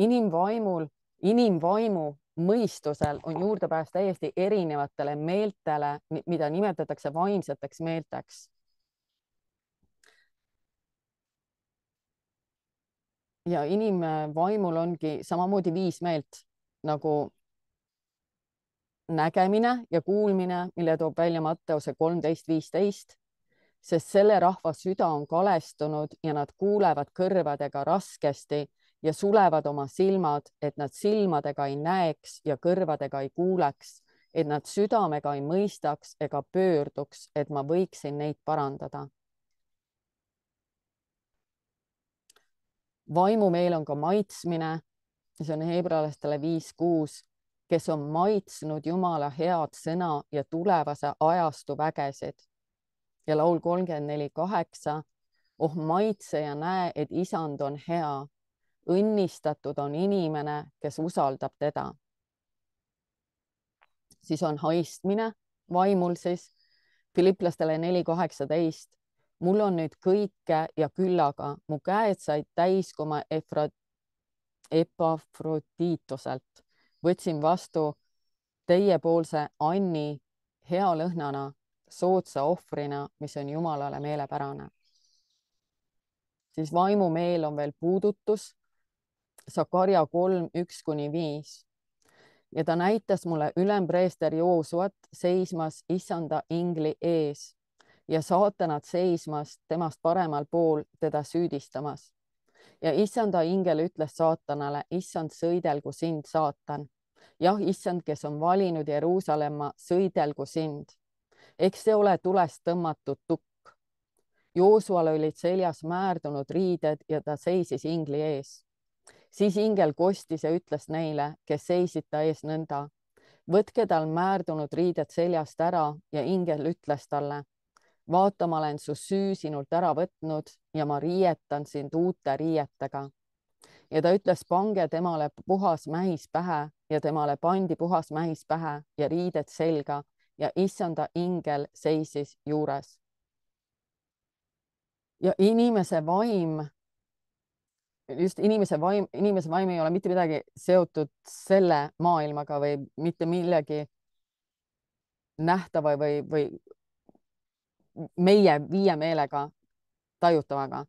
inimvaimu mõistusel on juurdepääs täiesti erinevatele meeltele, mida nimetatakse vaimseteks meelteks. Ja inimvaimul ongi samamoodi 5 meelt nagu nägemine ja kuulmine, mille toob välja Matteuse 13:15, sest selle rahva süda on kalestunud ja nad kuulevad kõrvadega raskesti ja sulevad oma silmad, et nad silmadega ei näeks ja kõrvadega ei kuuleks, et nad südamega ei mõistaks ega pöörduks, et ma võiksin neid parandada. Vaimumeel on ka maitsmine, see on heebrealastele 5:6, kes on maitsnud Jumala head sõna ja tulevase ajastu vägesid. Ja laul 34:8, oh maitse ja näe, et Isand on hea. Õnnistatud on inimene, kes usaldab teda. Siis on haistmine vaimul siis Filiplastele 4:18. Mul on nüüd kõike ja küllaga, mu käed said täis, kui ma Epafrodituselt võtsin vastu teiepoolse anni hea lõhnana, soodsa ohvrina, mis on Jumalale meelepärane. Siis vaimumeel on veel puudutus, Sakarja 3:1-5. Ja ta näitas mulle ülempreester Joosuat seismas Issanda ingli ees ja saatanad seismas temast paremal pool teda süüdistamas. Ja Issanda ingel ütles saatanale, Issand, sõidelgu sind, saatan. Jah, Issand, kes on valinud Jeruusalemma, sõidelgu sind. Eks see ole tulest tõmmatud tukk. Joosual olid seljas määrdunud riided ja ta seisis ingli ees. Siis ingel kostis ja ütles neile, kes seisid ta ees nõnda. Võtke tal määrdunud riided seljast ära ja ingel ütles talle, vaata, ma olen su süü sinult ära võtnud ja ma riietan sind uute riietega. Ja ta ütles, pange temale puhas mähis pähe ja temale pandi puhas mähis pähe ja riided selga ja Issanda ingel seisis juures. Ja inimese vaim ei ole mitte midagi seotud selle maailmaga või mitte millegi nähtava või meie 5 meelega tajutavaga.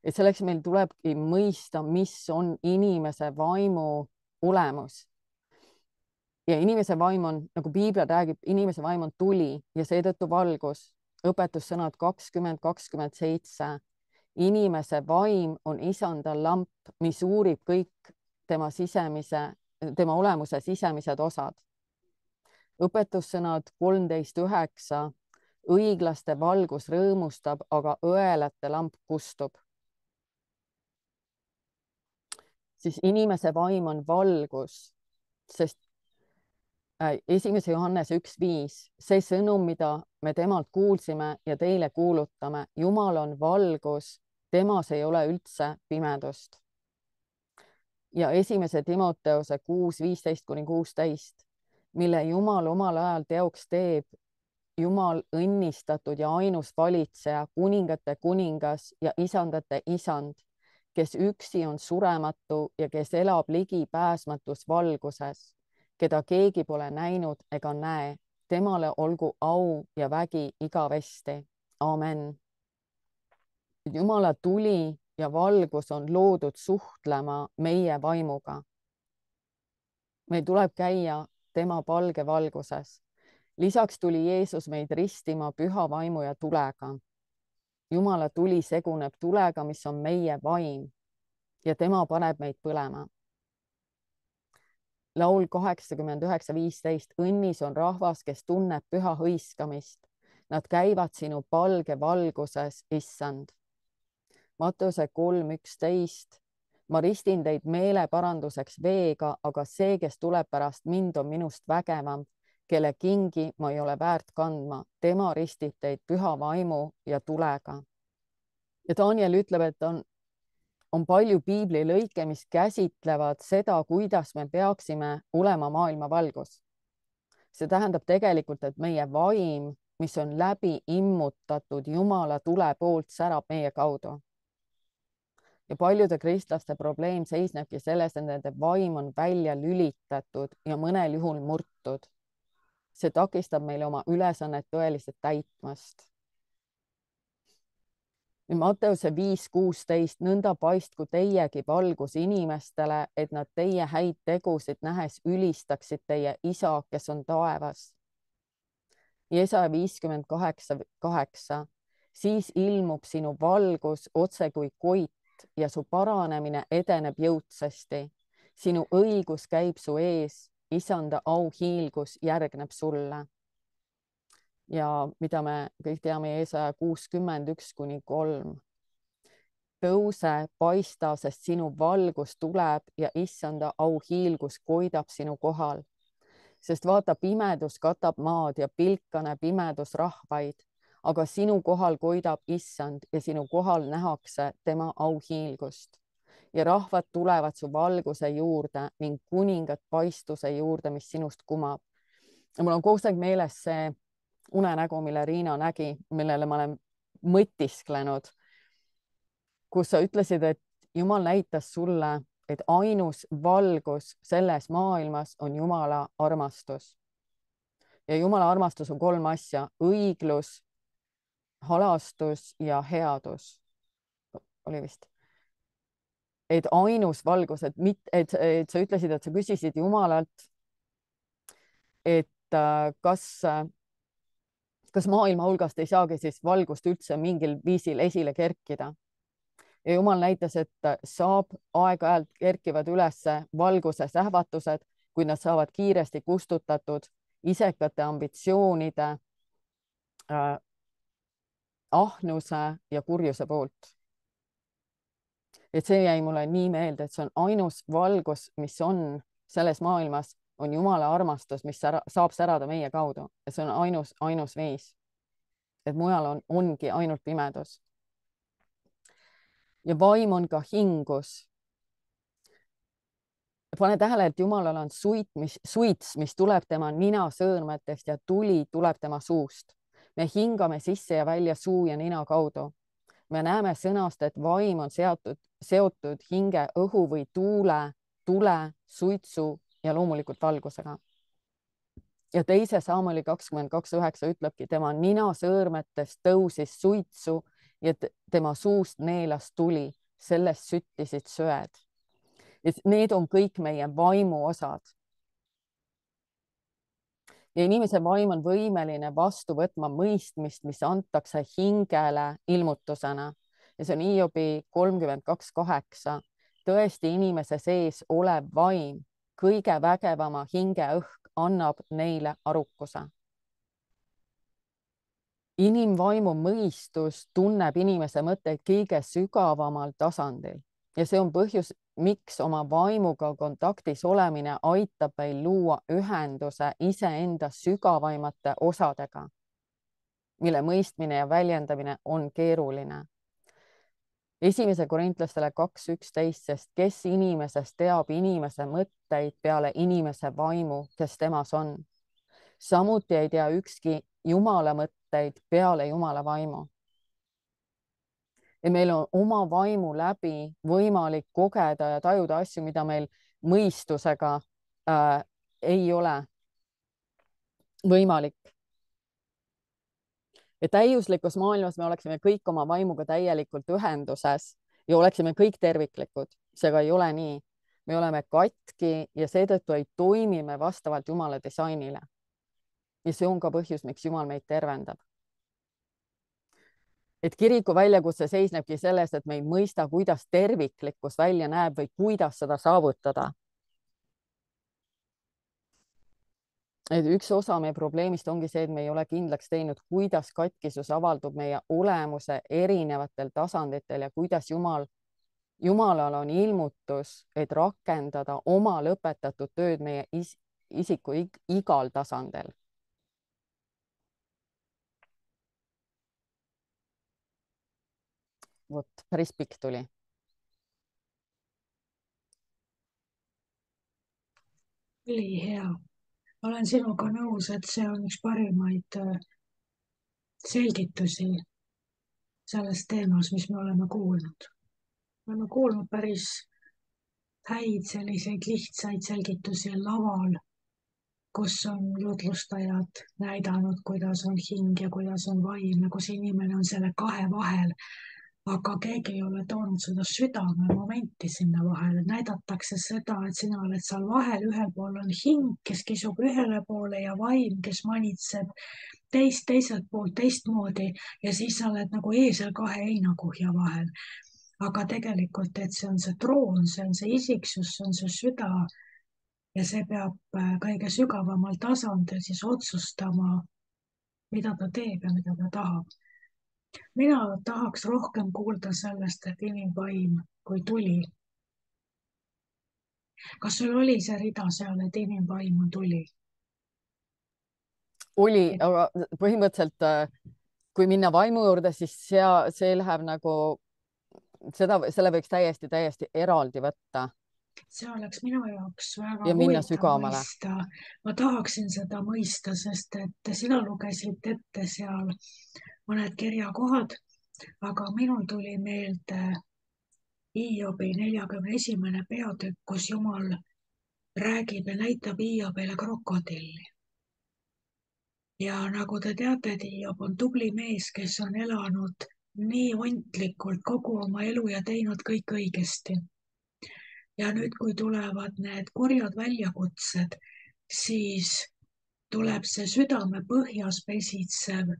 Et selleks meil tulebki mõista, mis on inimese vaimu olemus. Ja inimese vaim on, nagu Piibel räägib, inimese vaim on tuli ja seetõttu valgus. Õpetussõnad 20:27. Inimese vaim on Isanda lamp, mis uurib kõik tema olemuse sisemised osad. Õpetussõnad 13:9. Õiglaste valgus rõõmustab, aga õelate lamp kustub. Siis inimese vaim on valgus, sest 1. Johannes 1:5, see sõnum, mida me temalt kuulsime ja teile kuulutame, Jumal on valgus, temas ei ole üldse pimedust. Ja 1. Timoteuse 6:15-16, mille Jumal omal ajal teoks teeb, Jumal õnnistatud ja ainus valitseja, kuningate kuningas ja isandate isand, kes üksi on surematu ja kes elab ligipääsmatus valguses, keda keegi pole näinud ega näe, temale olgu au ja vägi igavesti. Amen. Jumala tuli ja valgus on loodud suhtlema meie vaimuga. Meil tuleb käia tema palge valguses. Lisaks tuli Jeesus meid ristima püha vaimu ja tulega. Jumala tuli seguneb tulega, mis on meie vaim ja tema paneb meid põlema. Laul 89:15, õnnis on rahvas, kes tunneb püha hõiskamist. Nad käivad sinu palge valguses, issand. Matteuse 3:11. Ma ristin teid meeleparanduseks veega, aga see, kes tuleb pärast mind, on minust vägevam, kelle kingi ma ei ole väärt kandma. Tema ristib teid püha vaimu ja tulega. Ja Daniel ütleb, et on palju piiblilõike, mis käsitlevad seda, kuidas me peaksime olema maailma valgus. See tähendab tegelikult, et meie vaim, mis on läbi immutatud Jumala tule poolt, särab meie kaudu. Ja paljude kristlaste probleem seisnebki selles, et nende vaim on välja lülitatud ja mõnel juhul murtud. See takistab meil oma ülesannet tõeliselt täitmast. Matteuse 5:16, nõnda paistku teiegi valgus inimestele, et nad teie häid tegusid nähes ülistaksid teie isa, kes on taevas. Jesaja 58:8, siis ilmub sinu valgus otse kui koit ja su paranemine edeneb jõudsasti. Sinu õigus käib su ees, isanda auhiilgus järgneb sulle. Ja mida me kõik teame, Jesaja 60:1-3. Tõuse, paista, sest sinu valgus tuleb ja issanda auhiilgus koidab sinu kohal. Sest vaata, pimedus katab maad ja pilkane pimedus rahvaid, aga sinu kohal koidab issand ja sinu kohal nähakse tema auhiilgust. Ja rahvad tulevad su valguse juurde ning kuningad paistuse juurde, mis sinust kumab. Ja mul on kogu aeg meeles see unenägu, mille Riina nägi, millele ma olen mõtisklenud, kus sa ütlesid, et Jumal näitas sulle, et ainus valgus selles maailmas on Jumala armastus. Ja Jumala armastus on 3 asja: õiglus, halastus ja headus. Oli vist. Et ainus valgus, et sa ütlesid, et sa küsisid Jumalalt, et kas maailma hulgast ei saagi siis valgust üldse mingil viisil esile kerkida. Ja Jumal näitas, et saab, aeg-ajalt kerkivad üles valguse sähvatused, kuid nad saavad kiiresti kustutatud isekate ambitsioonide, ahnuse ja kurjuse poolt. Et see jäi mulle nii meelde, et see on ainus valgus, mis on selles maailmas, on Jumala armastus, mis saab särada meie kaudu. Ja see on ainus viis. Et mujal ongi ainult pimedus. Ja vaim on ka hingus. Pane tähele, et Jumalal on suits, mis tuleb tema ninasõõrmetest ja tuli tuleb tema suust. Me hingame sisse ja välja suu ja nina kaudu. Me näeme sõnast, et vaim on seotud hinge, õhu või tuule, tule, suitsu ja loomulikult valgusega. Ja 2 Samueli 22:9 ütlebki, tema ninasõõrmetest tõusis suitsu ja tema suust neelas tuli, sellest süttisid söed. Et need on kõik meie vaimu osad. Ja inimese vaim on võimeline vastu võtma mõistmist, mis antakse hingele ilmutusena. Ja see on Hiobi 32:8. Tõesti inimese sees olev vaim, kõige vägevama hingeõhk annab neile arukuse. Inimvaimu mõistus tunneb inimese mõtteid kõige sügavamal tasandil ja see on põhjus, miks oma vaimuga kontaktis olemine aitab meil luua ühenduse iseenda sügavaimate osadega, mille mõistmine ja väljendamine on keeruline. 1. Korintlastele 2:11, sest kes inimesest teab inimese mõtteid peale inimese vaimu, kes temas on. Samuti ei tea ükski Jumala mõtteid peale Jumala vaimu. Ja meil on oma vaimu läbi võimalik kogeda ja tajuda asju, mida meil mõistusega ei ole võimalik. Ja täiuslikus maailmas me oleksime kõik oma vaimuga täielikult ühenduses ja oleksime kõik terviklikud. Seega ei ole nii. Me oleme katki ja seetõttu ei toimi me vastavalt Jumala disainile. Ja see on ka põhjus, miks Jumal meid tervendab. Et kiriku väljakutse seisnebki selles, et me ei mõista, kuidas terviklikkus välja näeb või kuidas seda saavutada. et üks osa meie probleemist ongi see, et me ei ole kindlaks teinud, kuidas katkisus avaldub meie olemuse erinevatel tasanditel ja kuidas Jumalal on ilmutus, et rakendada oma lõpetatud tööd meie isiku igal tasandil. Vot, päris pikk tuli. Ülihea. Olen sinuga nõus, et see on üks parimaid selgitusi selles teemas, mis me oleme kuulnud. Me oleme kuulnud päris häid selliseid lihtsaid selgitusi laval, kus on jutlustajad näidanud, kuidas on hing ja kuidas on vaim ja kus inimene on selle kahe vahel. Aga keegi ei ole toonud seda südame momenti sinna vahele. Näidatakse seda, et sina oled seal vahel, ühel pool on hing, kes kisub ühele poole ja vaim, kes manitseb teiselt poolt teistmoodi ja siis sa oled nagu eesel kahe heinakuhja vahel. Aga tegelikult, et see on see troon, see on see isiksus, see on see süda ja see peab kõige sügavamal tasandil siis otsustama, mida ta teeb ja mida ta tahab. Mina tahaks rohkem kuulda sellest, et inimvaim kui tuli. Kas sul oli see rida seal, et inimvaim on tuli? Oli, aga põhimõtteliselt kui minna vaimu juurde, siis see läheb nagu, selle võiks täiesti eraldi võtta. See oleks minu jaoks väga ja minna huvitav sügavamale. mõista. Ma tahaksin seda mõista, sest et sina lugesid ette seal mõned kirjakohad, aga minul tuli meelde Hiobi 41. peatükk, kus Jumal räägib ja näitab Hiobile krokodilli. Ja nagu te teate, et Hiob on tubli mees, kes on elanud nii ontlikult kogu oma elu ja teinud kõik õigesti. Ja nüüd, kui tulevad need kurjad väljakutsed, siis tuleb see südame põhjas pesitsev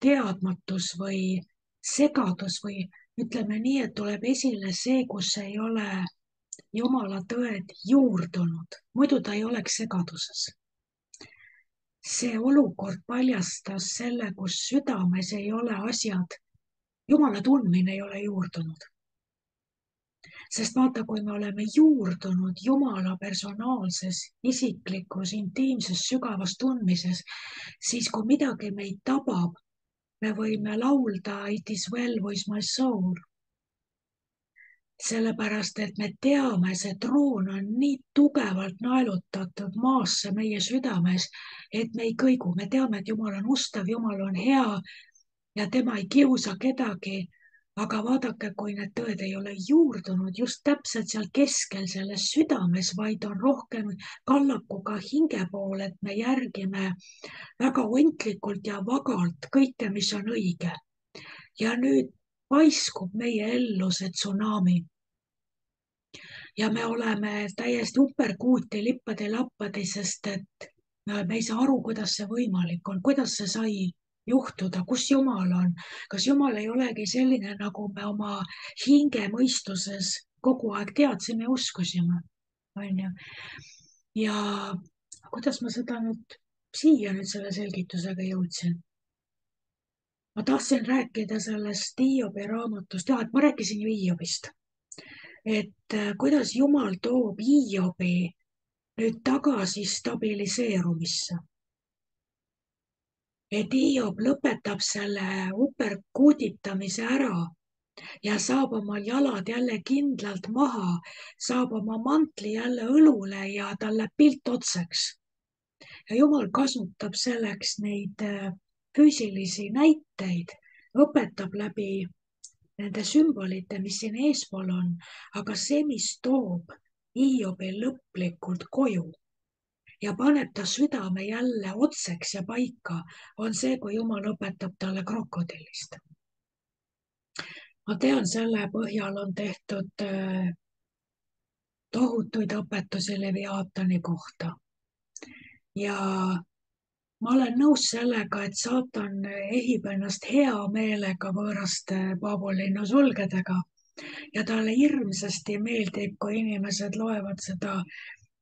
teadmatus või segadus või ütleme nii, et tuleb esile see, kus ei ole Jumala tõed juurdunud, muidu ta ei oleks segaduses. See olukord paljastas selle, kus südames ei ole asjad, Jumala tundmine ei ole juurdunud. Sest vaata, kui me oleme juurdunud Jumala personaalses, isiklikus, intiimses, sügavas tundmises, siis kui midagi meid tabab, me võime laulda It is well with my soul. Sellepärast, et me teame, see troon on nii tugevalt naelutatud maasse meie südames, et me ei kõigu. Me teame, et Jumal on ustav, Jumal on hea ja tema ei kiusa kedagi. Aga vaadake, kui need tõed ei ole juurdunud just täpselt seal keskel selles südames, vaid on rohkem kallakuga hinge poole, et me järgime väga ontlikult ja vagalt kõike, mis on õige. Ja nüüd paiskub meie ellu see tsunami. Ja me oleme täiesti uperkuuti lippade-lappadi, sest et me ei saa aru, kuidas see võimalik on, kuidas see sai juhtuda, kus Jumal on, kas Jumal ei olegi selline, nagu me oma hinge mõistuses kogu aeg teadsime ja uskusime, on ju. Ja kuidas ma seda nüüd siia selle selgitusega jõudsin? Ma tahtsin rääkida sellest Hiobi raamatust, et ma rääkisin ju Hiobist, et kuidas Jumal toob Hiobi nüüd tagasi stabiliseerumisse. Et Hiob lõpetab selle uperkuuditamise ära ja saab oma jalad jälle kindlalt maha, saab oma mantli jälle õlule ja tal läheb pilt otseks. Ja Jumal kasutab selleks neid füüsilisi näiteid, õpetab läbi nende sümbolite, mis siin eespool on, aga see, mis toob Hiobi lõplikult koju ja paneb ta südame jälle otseks ja paika, on see, kui Jumal õpetab talle krokodillist. Ma tean, selle põhjal on tehtud tohutuid õpetusi Leviaatani kohta. Ja ma olen nõus sellega, et saatan ehib ennast hea meelega võõraste paabulinnu sulgedega ja talle hirmsasti meeldib, kui inimesed loevad seda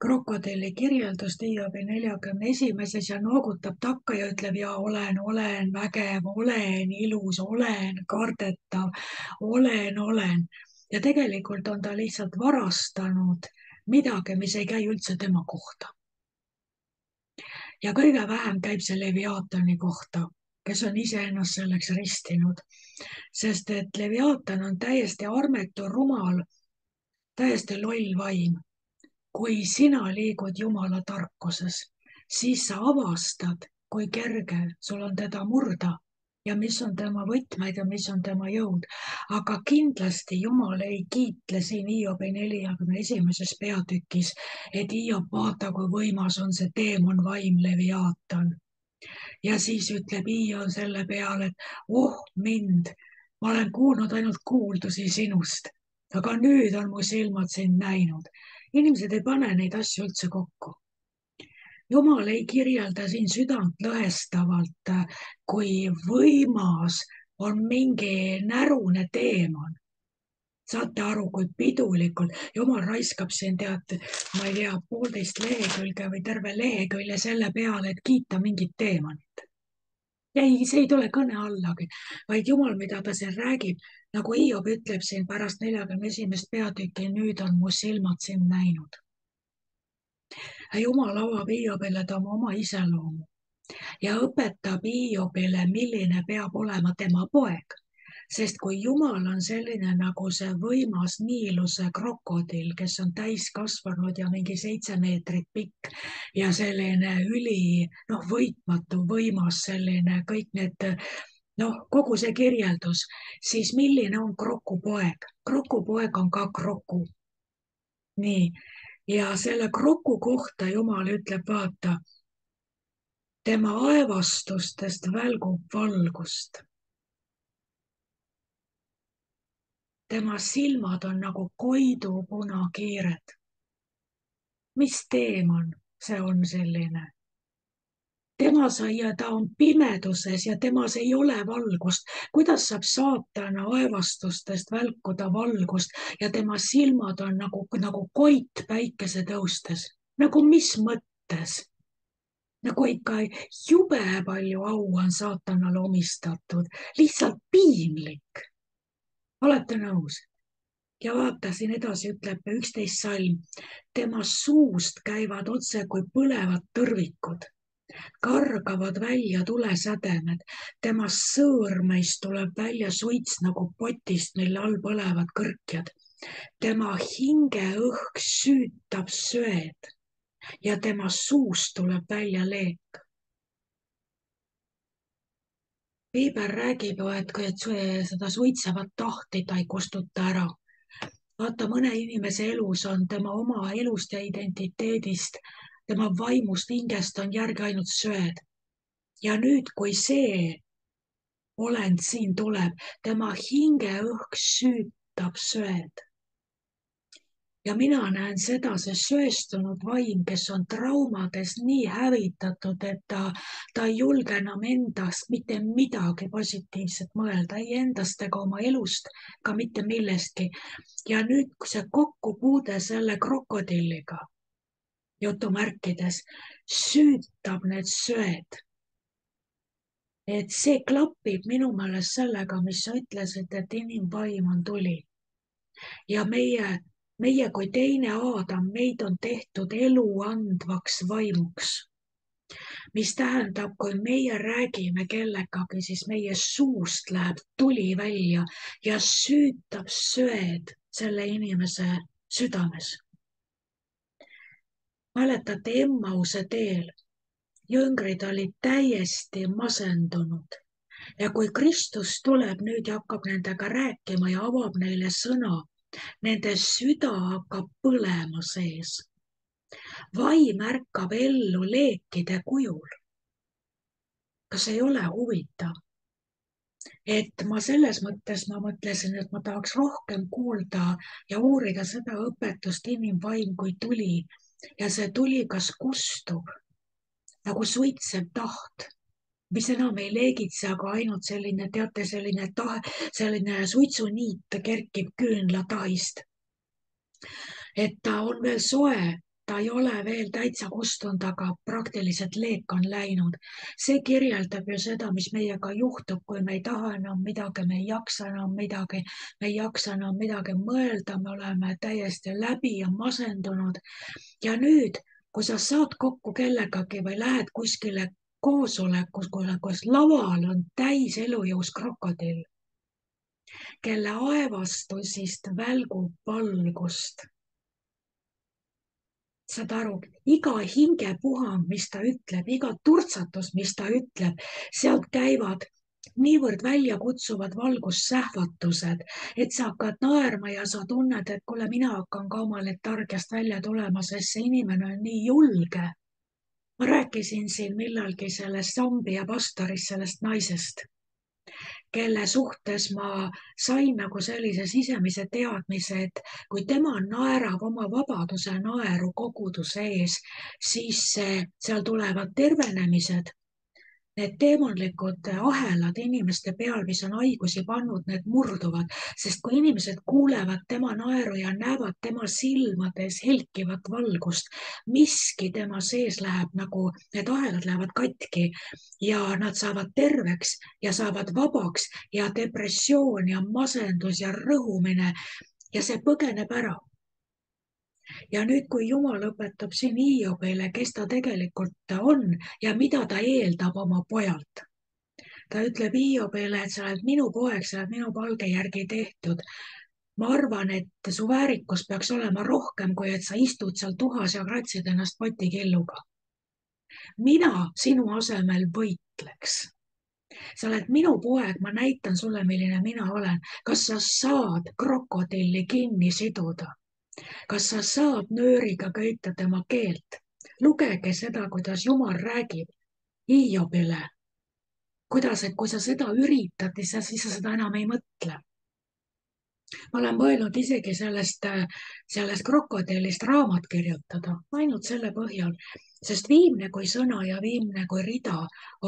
krokodilli kirjeldust Hiobi 41 ja noogutab takka ja ütleb ja olen vägev, olen ilus, olen kardetav, olen. ja tegelikult on ta lihtsalt varastanud midagi, mis ei käi üldse tema kohta. ja kõige vähem käib see Leviaatani kohta, kes on iseennast selleks ristinud, sest et Leviaatan on täiesti armetu, rumal, täiesti loll vaim. Kui sina liigud Jumala tarkuses, siis sa avastad, kui kerge sul on teda murda ja mis on tema võtmed ja mis on tema jõud. Aga kindlasti Jumal ei kiitle siin Hiobi 41 peatükis, et Hiob, vaata, kui võimas on see teemon vaim Leviaatan. Ja siis ütleb Hiob selle peale, et oh mind, ma olen kuulnud ainult kuuldusi sinust, aga nüüd on mu silmad sind näinud. Inimesed ei pane neid asju üldse kokku. Jumal ei kirjelda siin südant lõhestavalt, kui võimas on mingi närune teemon. Saate aru, kui pidulikult Jumal raiskab siin ma ei tea, 1,5 lehekülge või terve lehekülje selle peale, et kiita mingit teemonit. Ei, see ei tule kõne allagi, vaid Jumal, mida ta siin räägib, nagu Hiob ütleb siin pärast 41 peatükki, nüüd on mu silmad sind näinud. Jumal avab Hiobile oma iseloomu ja õpetab Hiobile, milline peab olema tema poeg. Sest kui Jumal on selline nagu see võimas Niiluse krokodill, kes on täiskasvanud ja mingi 7 meetrit pikk ja selline võitmatu, võimas, selline kõik need, kogu see kirjeldus, siis milline on kroku poeg? Kroku poeg on ka kroku. Nii. Ja selle kroku kohta Jumal ütleb, vaata, tema aevastustest välgub valgust. Tema silmad on nagu Koidu punakiired. Mis teemon see on selline? Ta on pimeduses ja temas ei ole valgust. Kuidas saab saatana aevastustest välkuda valgust ja tema silmad on nagu koit päikese tõustes? Nagu mis mõttes? Nagu ikka jube palju au on saatanale omistatud. Lihtsalt piinlik. Olete nõus? Ja vaata, siin edasi ütleb 11 salm. Tema suust käivad otse kui põlevad tõrvikud. Kargavad välja tulesädemed. Tema sõõrmeist tuleb välja suits nagu potist, mille all põlevad kõrkjad. Tema hingeõhk süütab söed ja tema suust tuleb välja leek. Piiber räägib ju, et seda suitsevat tahti ta ei kustuta ära. Vaata, mõne inimese elus on tema oma elust ja identiteedist, tema vaimust, hingest on järgi ainult söed. Ja nüüd, kui see olend siin tuleb, tema hingeõhk süütab söed. Ja mina näen seda, see söestunud vaim, kes on traumades nii hävitatud, et ta ei julge enam endast mitte midagi positiivset mõelda, ei endast ega oma elust, ka mitte millestki. Ja nüüd, kui see kokkupuude selle krokodilliga, jutumärkides, süütab need söed. Et see klapib minu meelest sellega, mis sa ütlesid, et inimvaim on tuli. Ja meie kui teine Aadam, meid on tehtud elu andvaks vaimuks. Mis tähendab, kui meie räägime kellegagi, siis meie suust läheb tuli välja ja süütab söed selle inimese südames. Mäletate Emmause teel? Jüngrid olid täiesti masendunud. Ja kui Kristus tuleb nüüd ja hakkab nendega rääkima ja avab neile sõna, nende süda hakkab põlema sees. Vaim ärkab ellu leekide kujul. Kas ei ole huvitav? Et ma selles mõttes mõtlesin, et ma tahaks rohkem kuulda ja uurida seda õpetust inimvaim kui tuli. Ja see tuli kas kustub nagu suitsev taht, mis enam ei leegitse, aga ainult selline, teate, selline suitsuniit kerkib küünlatahist. Et ta on veel soe ta ei ole veel täitsa kustunud, aga praktiliselt leek on läinud. See kirjeldab ju seda, mis meiega juhtub, kui me ei taha enam midagi, me ei jaksa enam midagi, me ei jaksa enam midagi mõelda, me oleme täiesti läbi ja masendunud. Ja nüüd, kui sa saad kokku kellegagi või lähed kuskile koosolekule, kus laval on täis elujõus krokodill, kelle aevastusest välgub valgust. Saad aru, iga hingepuhang, mis ta ütleb, iga turtsatus, mis ta ütleb, sealt käivad niivõrd väljakutsuvad valgussähvatused, et sa hakkad naerma ja sa tunned, et kuule, mina hakkan ka oma letargiast välja tulema, sest see inimene on nii julge. Ma rääkisin siin millalgi sellest Zambia pastorist, sellest naisest, kelle suhtes ma sain nagu sellise sisemise teadmise, et kui tema naerab oma vabaduse naeru koguduse ees, siis seal tulevad tervenemised. Need teemonlikud ahelad inimeste peal, mis on haigusi pannud, need murduvad, sest kui inimesed kuulevad tema naeru ja näevad tema silmades helkivat valgust, miski tema sees läheb nagu, need ahelad lähevad katki ja nad saavad terveks ja saavad vabaks ja depressioon ja masendus ja rõhumine ja see põgeneb ära. Ja nüüd, kui Jumal õpetab siin Hiiobile, kes ta tegelikult on ja mida ta eeldab oma pojalt. Ta ütleb Hiiobile, et sa oled minu poeg, sa oled minu palge järgi tehtud. Ma arvan, et su väärikus peaks olema rohkem, kui et sa istud seal tuhas ja kratsid ennast potikilluga. Mina sinu asemel võitleks. Sa oled minu poeg, ma näitan sulle, milline mina olen. Kas sa saad krokodilli kinni siduda? Kas sa saad nööriga köita tema keelt? Lugege seda, kuidas Jumal räägib Hiiobile. Kuidas, et kui sa seda üritad, siis sa seda enam ei mõtle. Ma olen mõelnud isegi sellest krokodillist raamat kirjutada, ainult selle põhjal, sest viimne kui sõna ja viimne kui rida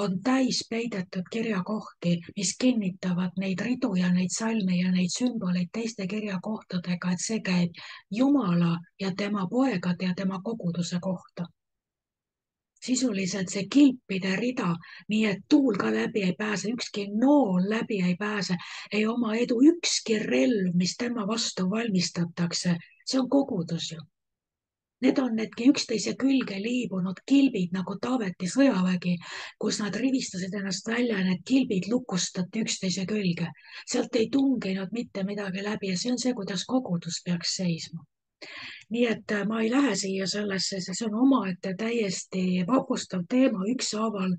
on täis peidetud kirjakohti, mis kinnitavad neid ridu ja neid salme ja neid sümboleid teiste kirjakohtadega, et see käib Jumala ja tema poegade ja tema koguduse kohta. Sisuliselt see kilpide rida, nii et tuul ka läbi ei pääse, ükski nool läbi ei pääse, ei oma edu, ükski relv, mis tema vastu valmistatakse, see on kogudus ju. Need on needki üksteise külge liibunud kilbid nagu Taaveti sõjavägi, kus nad rivistasid ennast välja ja need kilbid lukustati üksteise külge. Sealt ei tunginud mitte midagi läbi ja see on see, kuidas kogudus peaks seisma. Nii et ma ei lähe siia sellesse, see on omaette täiesti vapustav teema, ükshaaval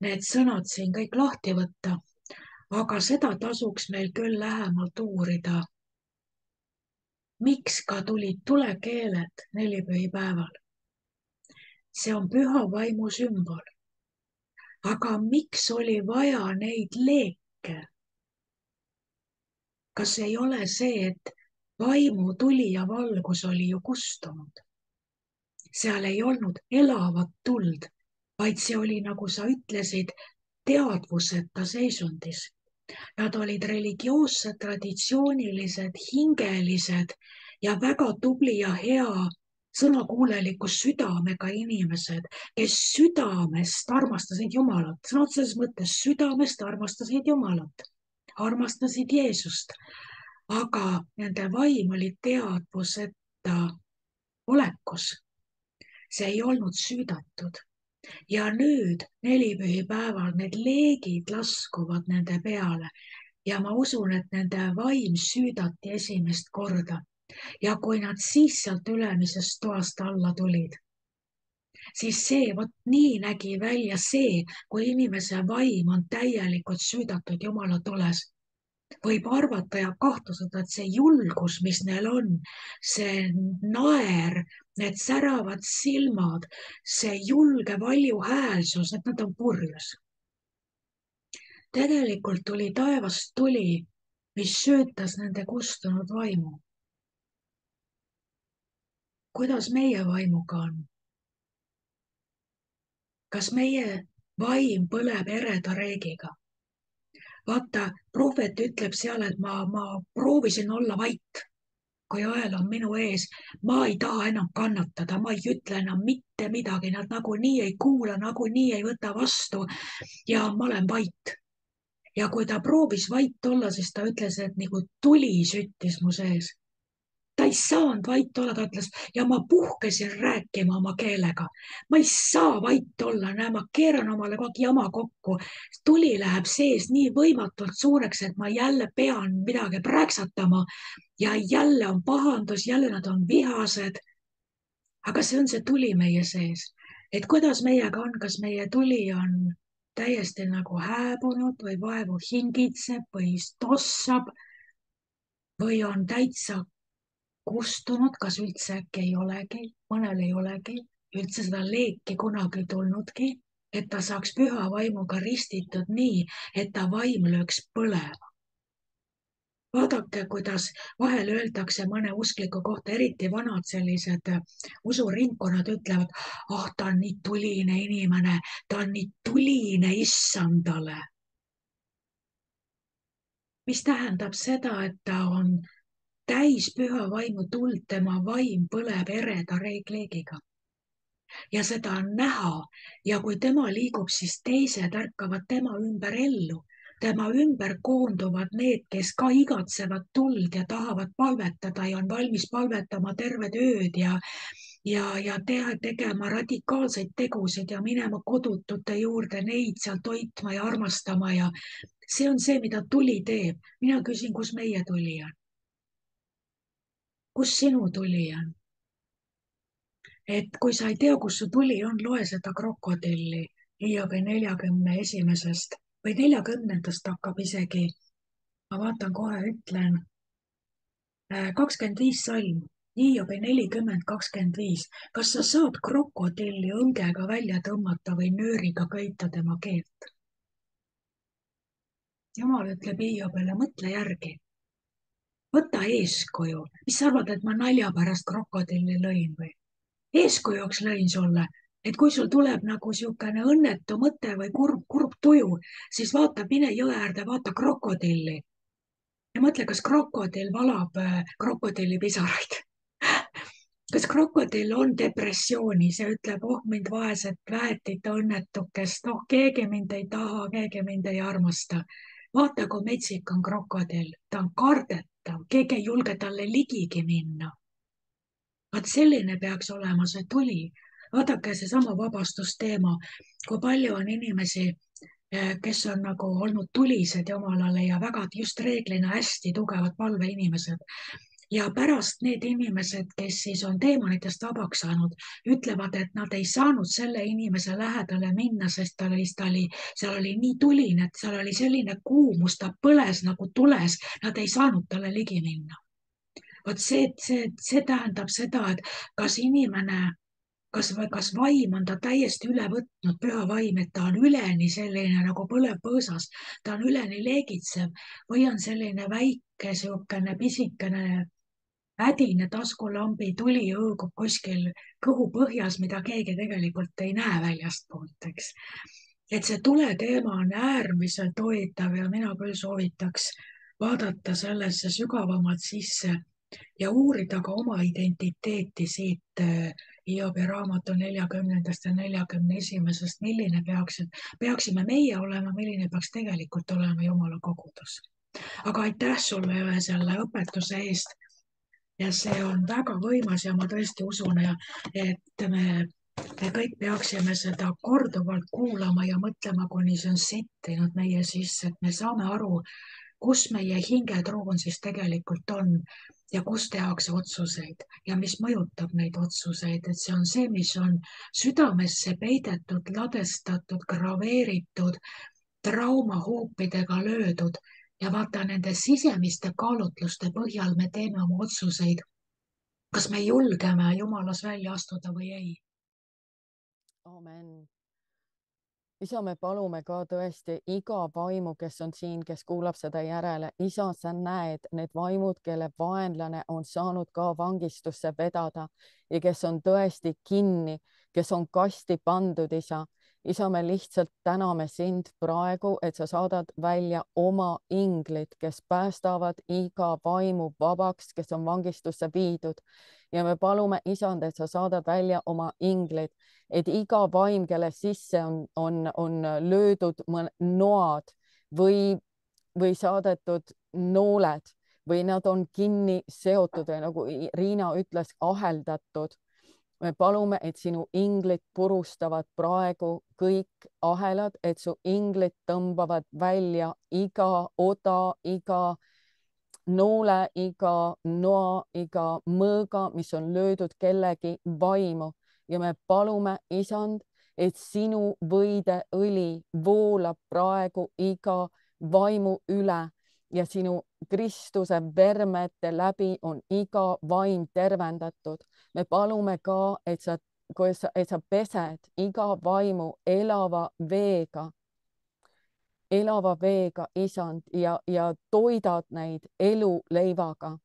need sõnad siin kõik lahti võtta. Aga seda tasuks meil küll lähemalt uurida. Miks ka tulid tulekeeled nelipühipäeval? See on püha vaimu sümbol. Aga miks oli vaja neid leeke? Kas ei ole see, et vaimu tuli ja valgus oli ju kustunud? Seal ei olnud elavat tuld, vaid see oli, nagu sa ütlesid, teadvuseta seisundis. Nad olid religioossed, traditsioonilised, hingelised ja väga tubli ja hea sõnakuuleliku südamega inimesed, kes südamest armastasid Jumalat, sõna otseses mõttes südamest armastasid Jumalat, armastasid Jeesust, aga nende vaim oli teadvuseta olekus. See ei olnud süüdatud. Ja nüüd nelipühipäeval need leegid laskuvad nende peale ja ma usun, et nende vaim süüdati esimest korda. Ja kui nad siis sealt ülemisest toast alla tulid, siis see, vot nii nägi välja see, kui inimese vaim on täielikult süüdatud Jumala tules. Võib arvata ja kahtlustada, et see julgus, mis neil on, see naer, need säravad silmad, see julge valjuhäälsus, et nad on purjus. Tegelikult tuli taevast tuli, mis söötas nende kustunud vaimu. Kuidas meie vaimuga on? Kas meie vaim põleb ereda reegiga? Vaata, prohvet ütleb seal, et ma proovisin olla vait. kui õel on minu ees, ma ei taha enam kannatada, ma ei ütle enam mitte midagi, nad nagunii ei kuula, nagunii ei võta vastu ja ma olen vait. Ja kui ta proovis vait olla, siis ta ütles, et nagu tuli süttis mu sees. Ta ei saanud vait olla, ta ütles ja ma puhkesin rääkima oma keelega. Ma ei saa vait olla, näe, ma keeran omale kogu aeg jama kokku. Tuli läheb sees nii võimatult suureks, et ma jälle pean midagi prääksatama ja jälle on pahandus, jälle nad on vihased. Aga see on see tuli meie sees. Et kuidas meiega on, kas meie tuli on täiesti nagu hääbunud või vaevu hingitseb või tossab või on täitsa kustunud, kas üldse äkki ei olegi, mõnel ei olegi üldse seda leeki kunagi tulnudki, et ta saaks püha vaimuga ristitud nii, et ta vaim lööks põlema. Vaadake, kuidas vahel öeldakse mõne uskliku kohta, eriti vanad sellised usuringkonnad ütlevad, ta on nii tuline inimene, ta on nii tuline issandale. Mis tähendab seda, et ta on täis püha vaimu tuld, tema vaim põleb ereda reegleegiga. Ja seda on näha ja kui tema liigub, siis teised ärkavad tema ümber ellu. Tema ümber koonduvad need, kes ka igatsevad tuld ja tahavad palvetada ja on valmis palvetama terved ööd ja tegema radikaalseid tegusid ja minema kodutute juurde, neid seal toitma ja armastama ja see on see, mida tuli teeb. Mina küsin, kus meie tuli on? Kus sinu tuli on? Et kui sa ei tea, kus su tuli on, loe seda krokodilli Hiobi 41. või 40. hakkab isegi. Ma vaatan kohe, ütlen 25 salm, Hiobi 40:25. Kas sa saad krokodilli õngega välja tõmmata või nööriga köita tema keelt? Jumal ütleb Hiobile, mõtle järgi. Võta eeskuju. Mis sa arvad, et ma nalja pärast krokodilli lõin või? Eeskujuks lõin sulle, et kui sul tuleb nagu siukene õnnetu mõte või kurb tuju, siis vaata, mine jõe äärde, vaata krokodilli. Ja mõtle, kas krokodill valab krokodillipisaraid. Kas krokodill on depressioonis ja ütleb, mind vaeset väetit õnnetukest, keegi mind ei taha, keegi mind ei armasta. Vaata, kui metsik on krokodill, ta on kardetav, keegi ei julge talle ligigi minna. Vaat selline peaks olema see tuli. Vaadake seesama vabastusteema, kui palju on inimesi, kes on nagu olnud tulised Jumalale ja väga just reeglina hästi tugevad palveinimesed. Ja pärast need inimesed, kes siis on teemonitest vabaks saanud, ütlevad, et nad ei saanud selle inimese lähedale minna, sest seal oli nii tuline, et seal oli selline kuumus, ta põles nagu tules, nad ei saanud talle ligi minna. Vot see tähendab seda, et kas inimene, kas vaim on ta täiesti üle võtnud, püha vaim, et ta on üleni selline nagu põlev põõsas, ta on üleni leegitsev või on selline väike siukene pisikene hädine taskulambi tuli õõgub kuskil kõhu põhjas, mida keegi tegelikult ei näe väljastpoolt, eks. Et see tuleteema on äärmiselt huvitav ja mina küll soovitaks vaadata sellesse sügavamalt sisse ja uurida ka oma identiteeti siit Hiobi raamatu 40. ja 41. milline peaksime meie olema, milline peaks tegelikult olema Jumala kogudus. Aga aitäh sulle selle õpetuse eest. Ja see on väga võimas ja ma tõesti usun, et me kõik peaksime seda korduvalt kuulama ja mõtlema, kuni see on settinud meie sisse, et me saame aru, kus meie hingetruun siis tegelikult on ja kus tehakse otsuseid ja mis mõjutab neid otsuseid, et see on see, mis on südamesse peidetud, ladestatud, graveeritud, traumahuupidega löödud ja vaata nende sisemiste kaalutluste põhjal me teeme oma otsuseid, kas me julgeme Jumalas välja astuda või ei. Amen. Isa, me palume ka tõesti iga vaimu, kes on siin, kes kuulab seda järele. Isa, sa näed need vaimud, kelle vaenlane on saanud ka vangistusse vedada ja kes on tõesti kinni, kes on kasti pandud, Isa. isa, me lihtsalt täname sind praegu, et sa saadad välja oma inglid, kes päästavad iga vaimu vabaks, kes on vangistusse viidud. Ja me palume, isand, et sa saadad välja oma inglid, et iga vaim, kelle sisse on löödud noad või saadetud nooled või nad on kinni seotud või nagu Riina ütles, aheldatud. Me palume, et sinu inglid purustavad praegu kõik ahelad, et su inglid tõmbavad välja iga oda, iga noole, iga noa, iga mõõga, mis on löödud kellegi vaimu. Ja me palume, isand, et sinu võideõli voolab praegu iga vaimu üle ja sinu Kristuse vermete läbi on iga vaim tervendatud. Me palume ka, et sa pesed iga vaimu elava veega, isand, ja toidad neid eluleivaga,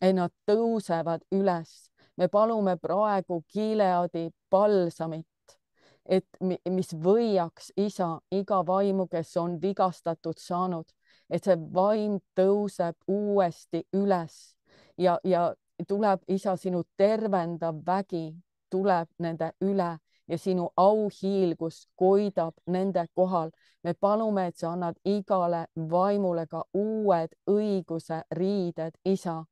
et nad tõusevad üles. Me palume praegu Gileadi palsamit, et mis võiaks, isa, iga vaimu, kes on vigastatud saanud, et see vaim tõuseb uuesti üles ja tuleb, isa, sinu tervendav vägi tuleb nende üle ja sinu auhiilgus koidab nende kohal. Me palume, et sa annad igale vaimule ka uued õiguse riided, isa.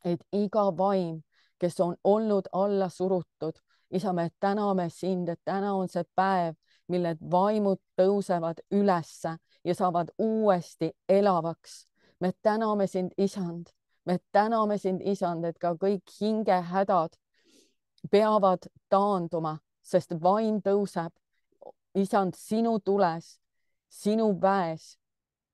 Et iga vaim, kes on olnud alla surutud, isa, me täname sind, et täna on see päev, mille vaimud tõusevad ülesse ja saavad uuesti elavaks. Me täname sind, isand. Me täname sind, isand, et ka kõik hingehädad peavad taanduma, sest vaim tõuseb, isand, sinu tules, sinu väes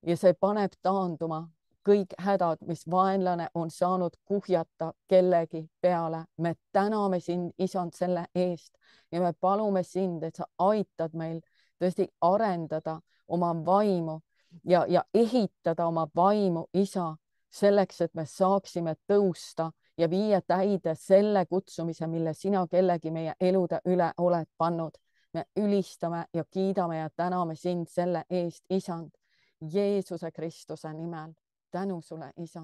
ja see paneb taanduma kõik hädad, mis vaenlane on saanud kuhjata kellegi peale. Me täname sind, isand, selle eest ja me palume sind, et sa aitad meil tõesti arendada oma vaimu ja ehitada oma vaimu, isa, selleks, et me saaksime tõusta ja viia täide selle kutsumise, mille sina kellegi meie elude üle oled pannud. Me ülistame ja kiidame ja täname sind selle eest, isand, Jeesuse Kristuse nimel. Tänu sulle, isa.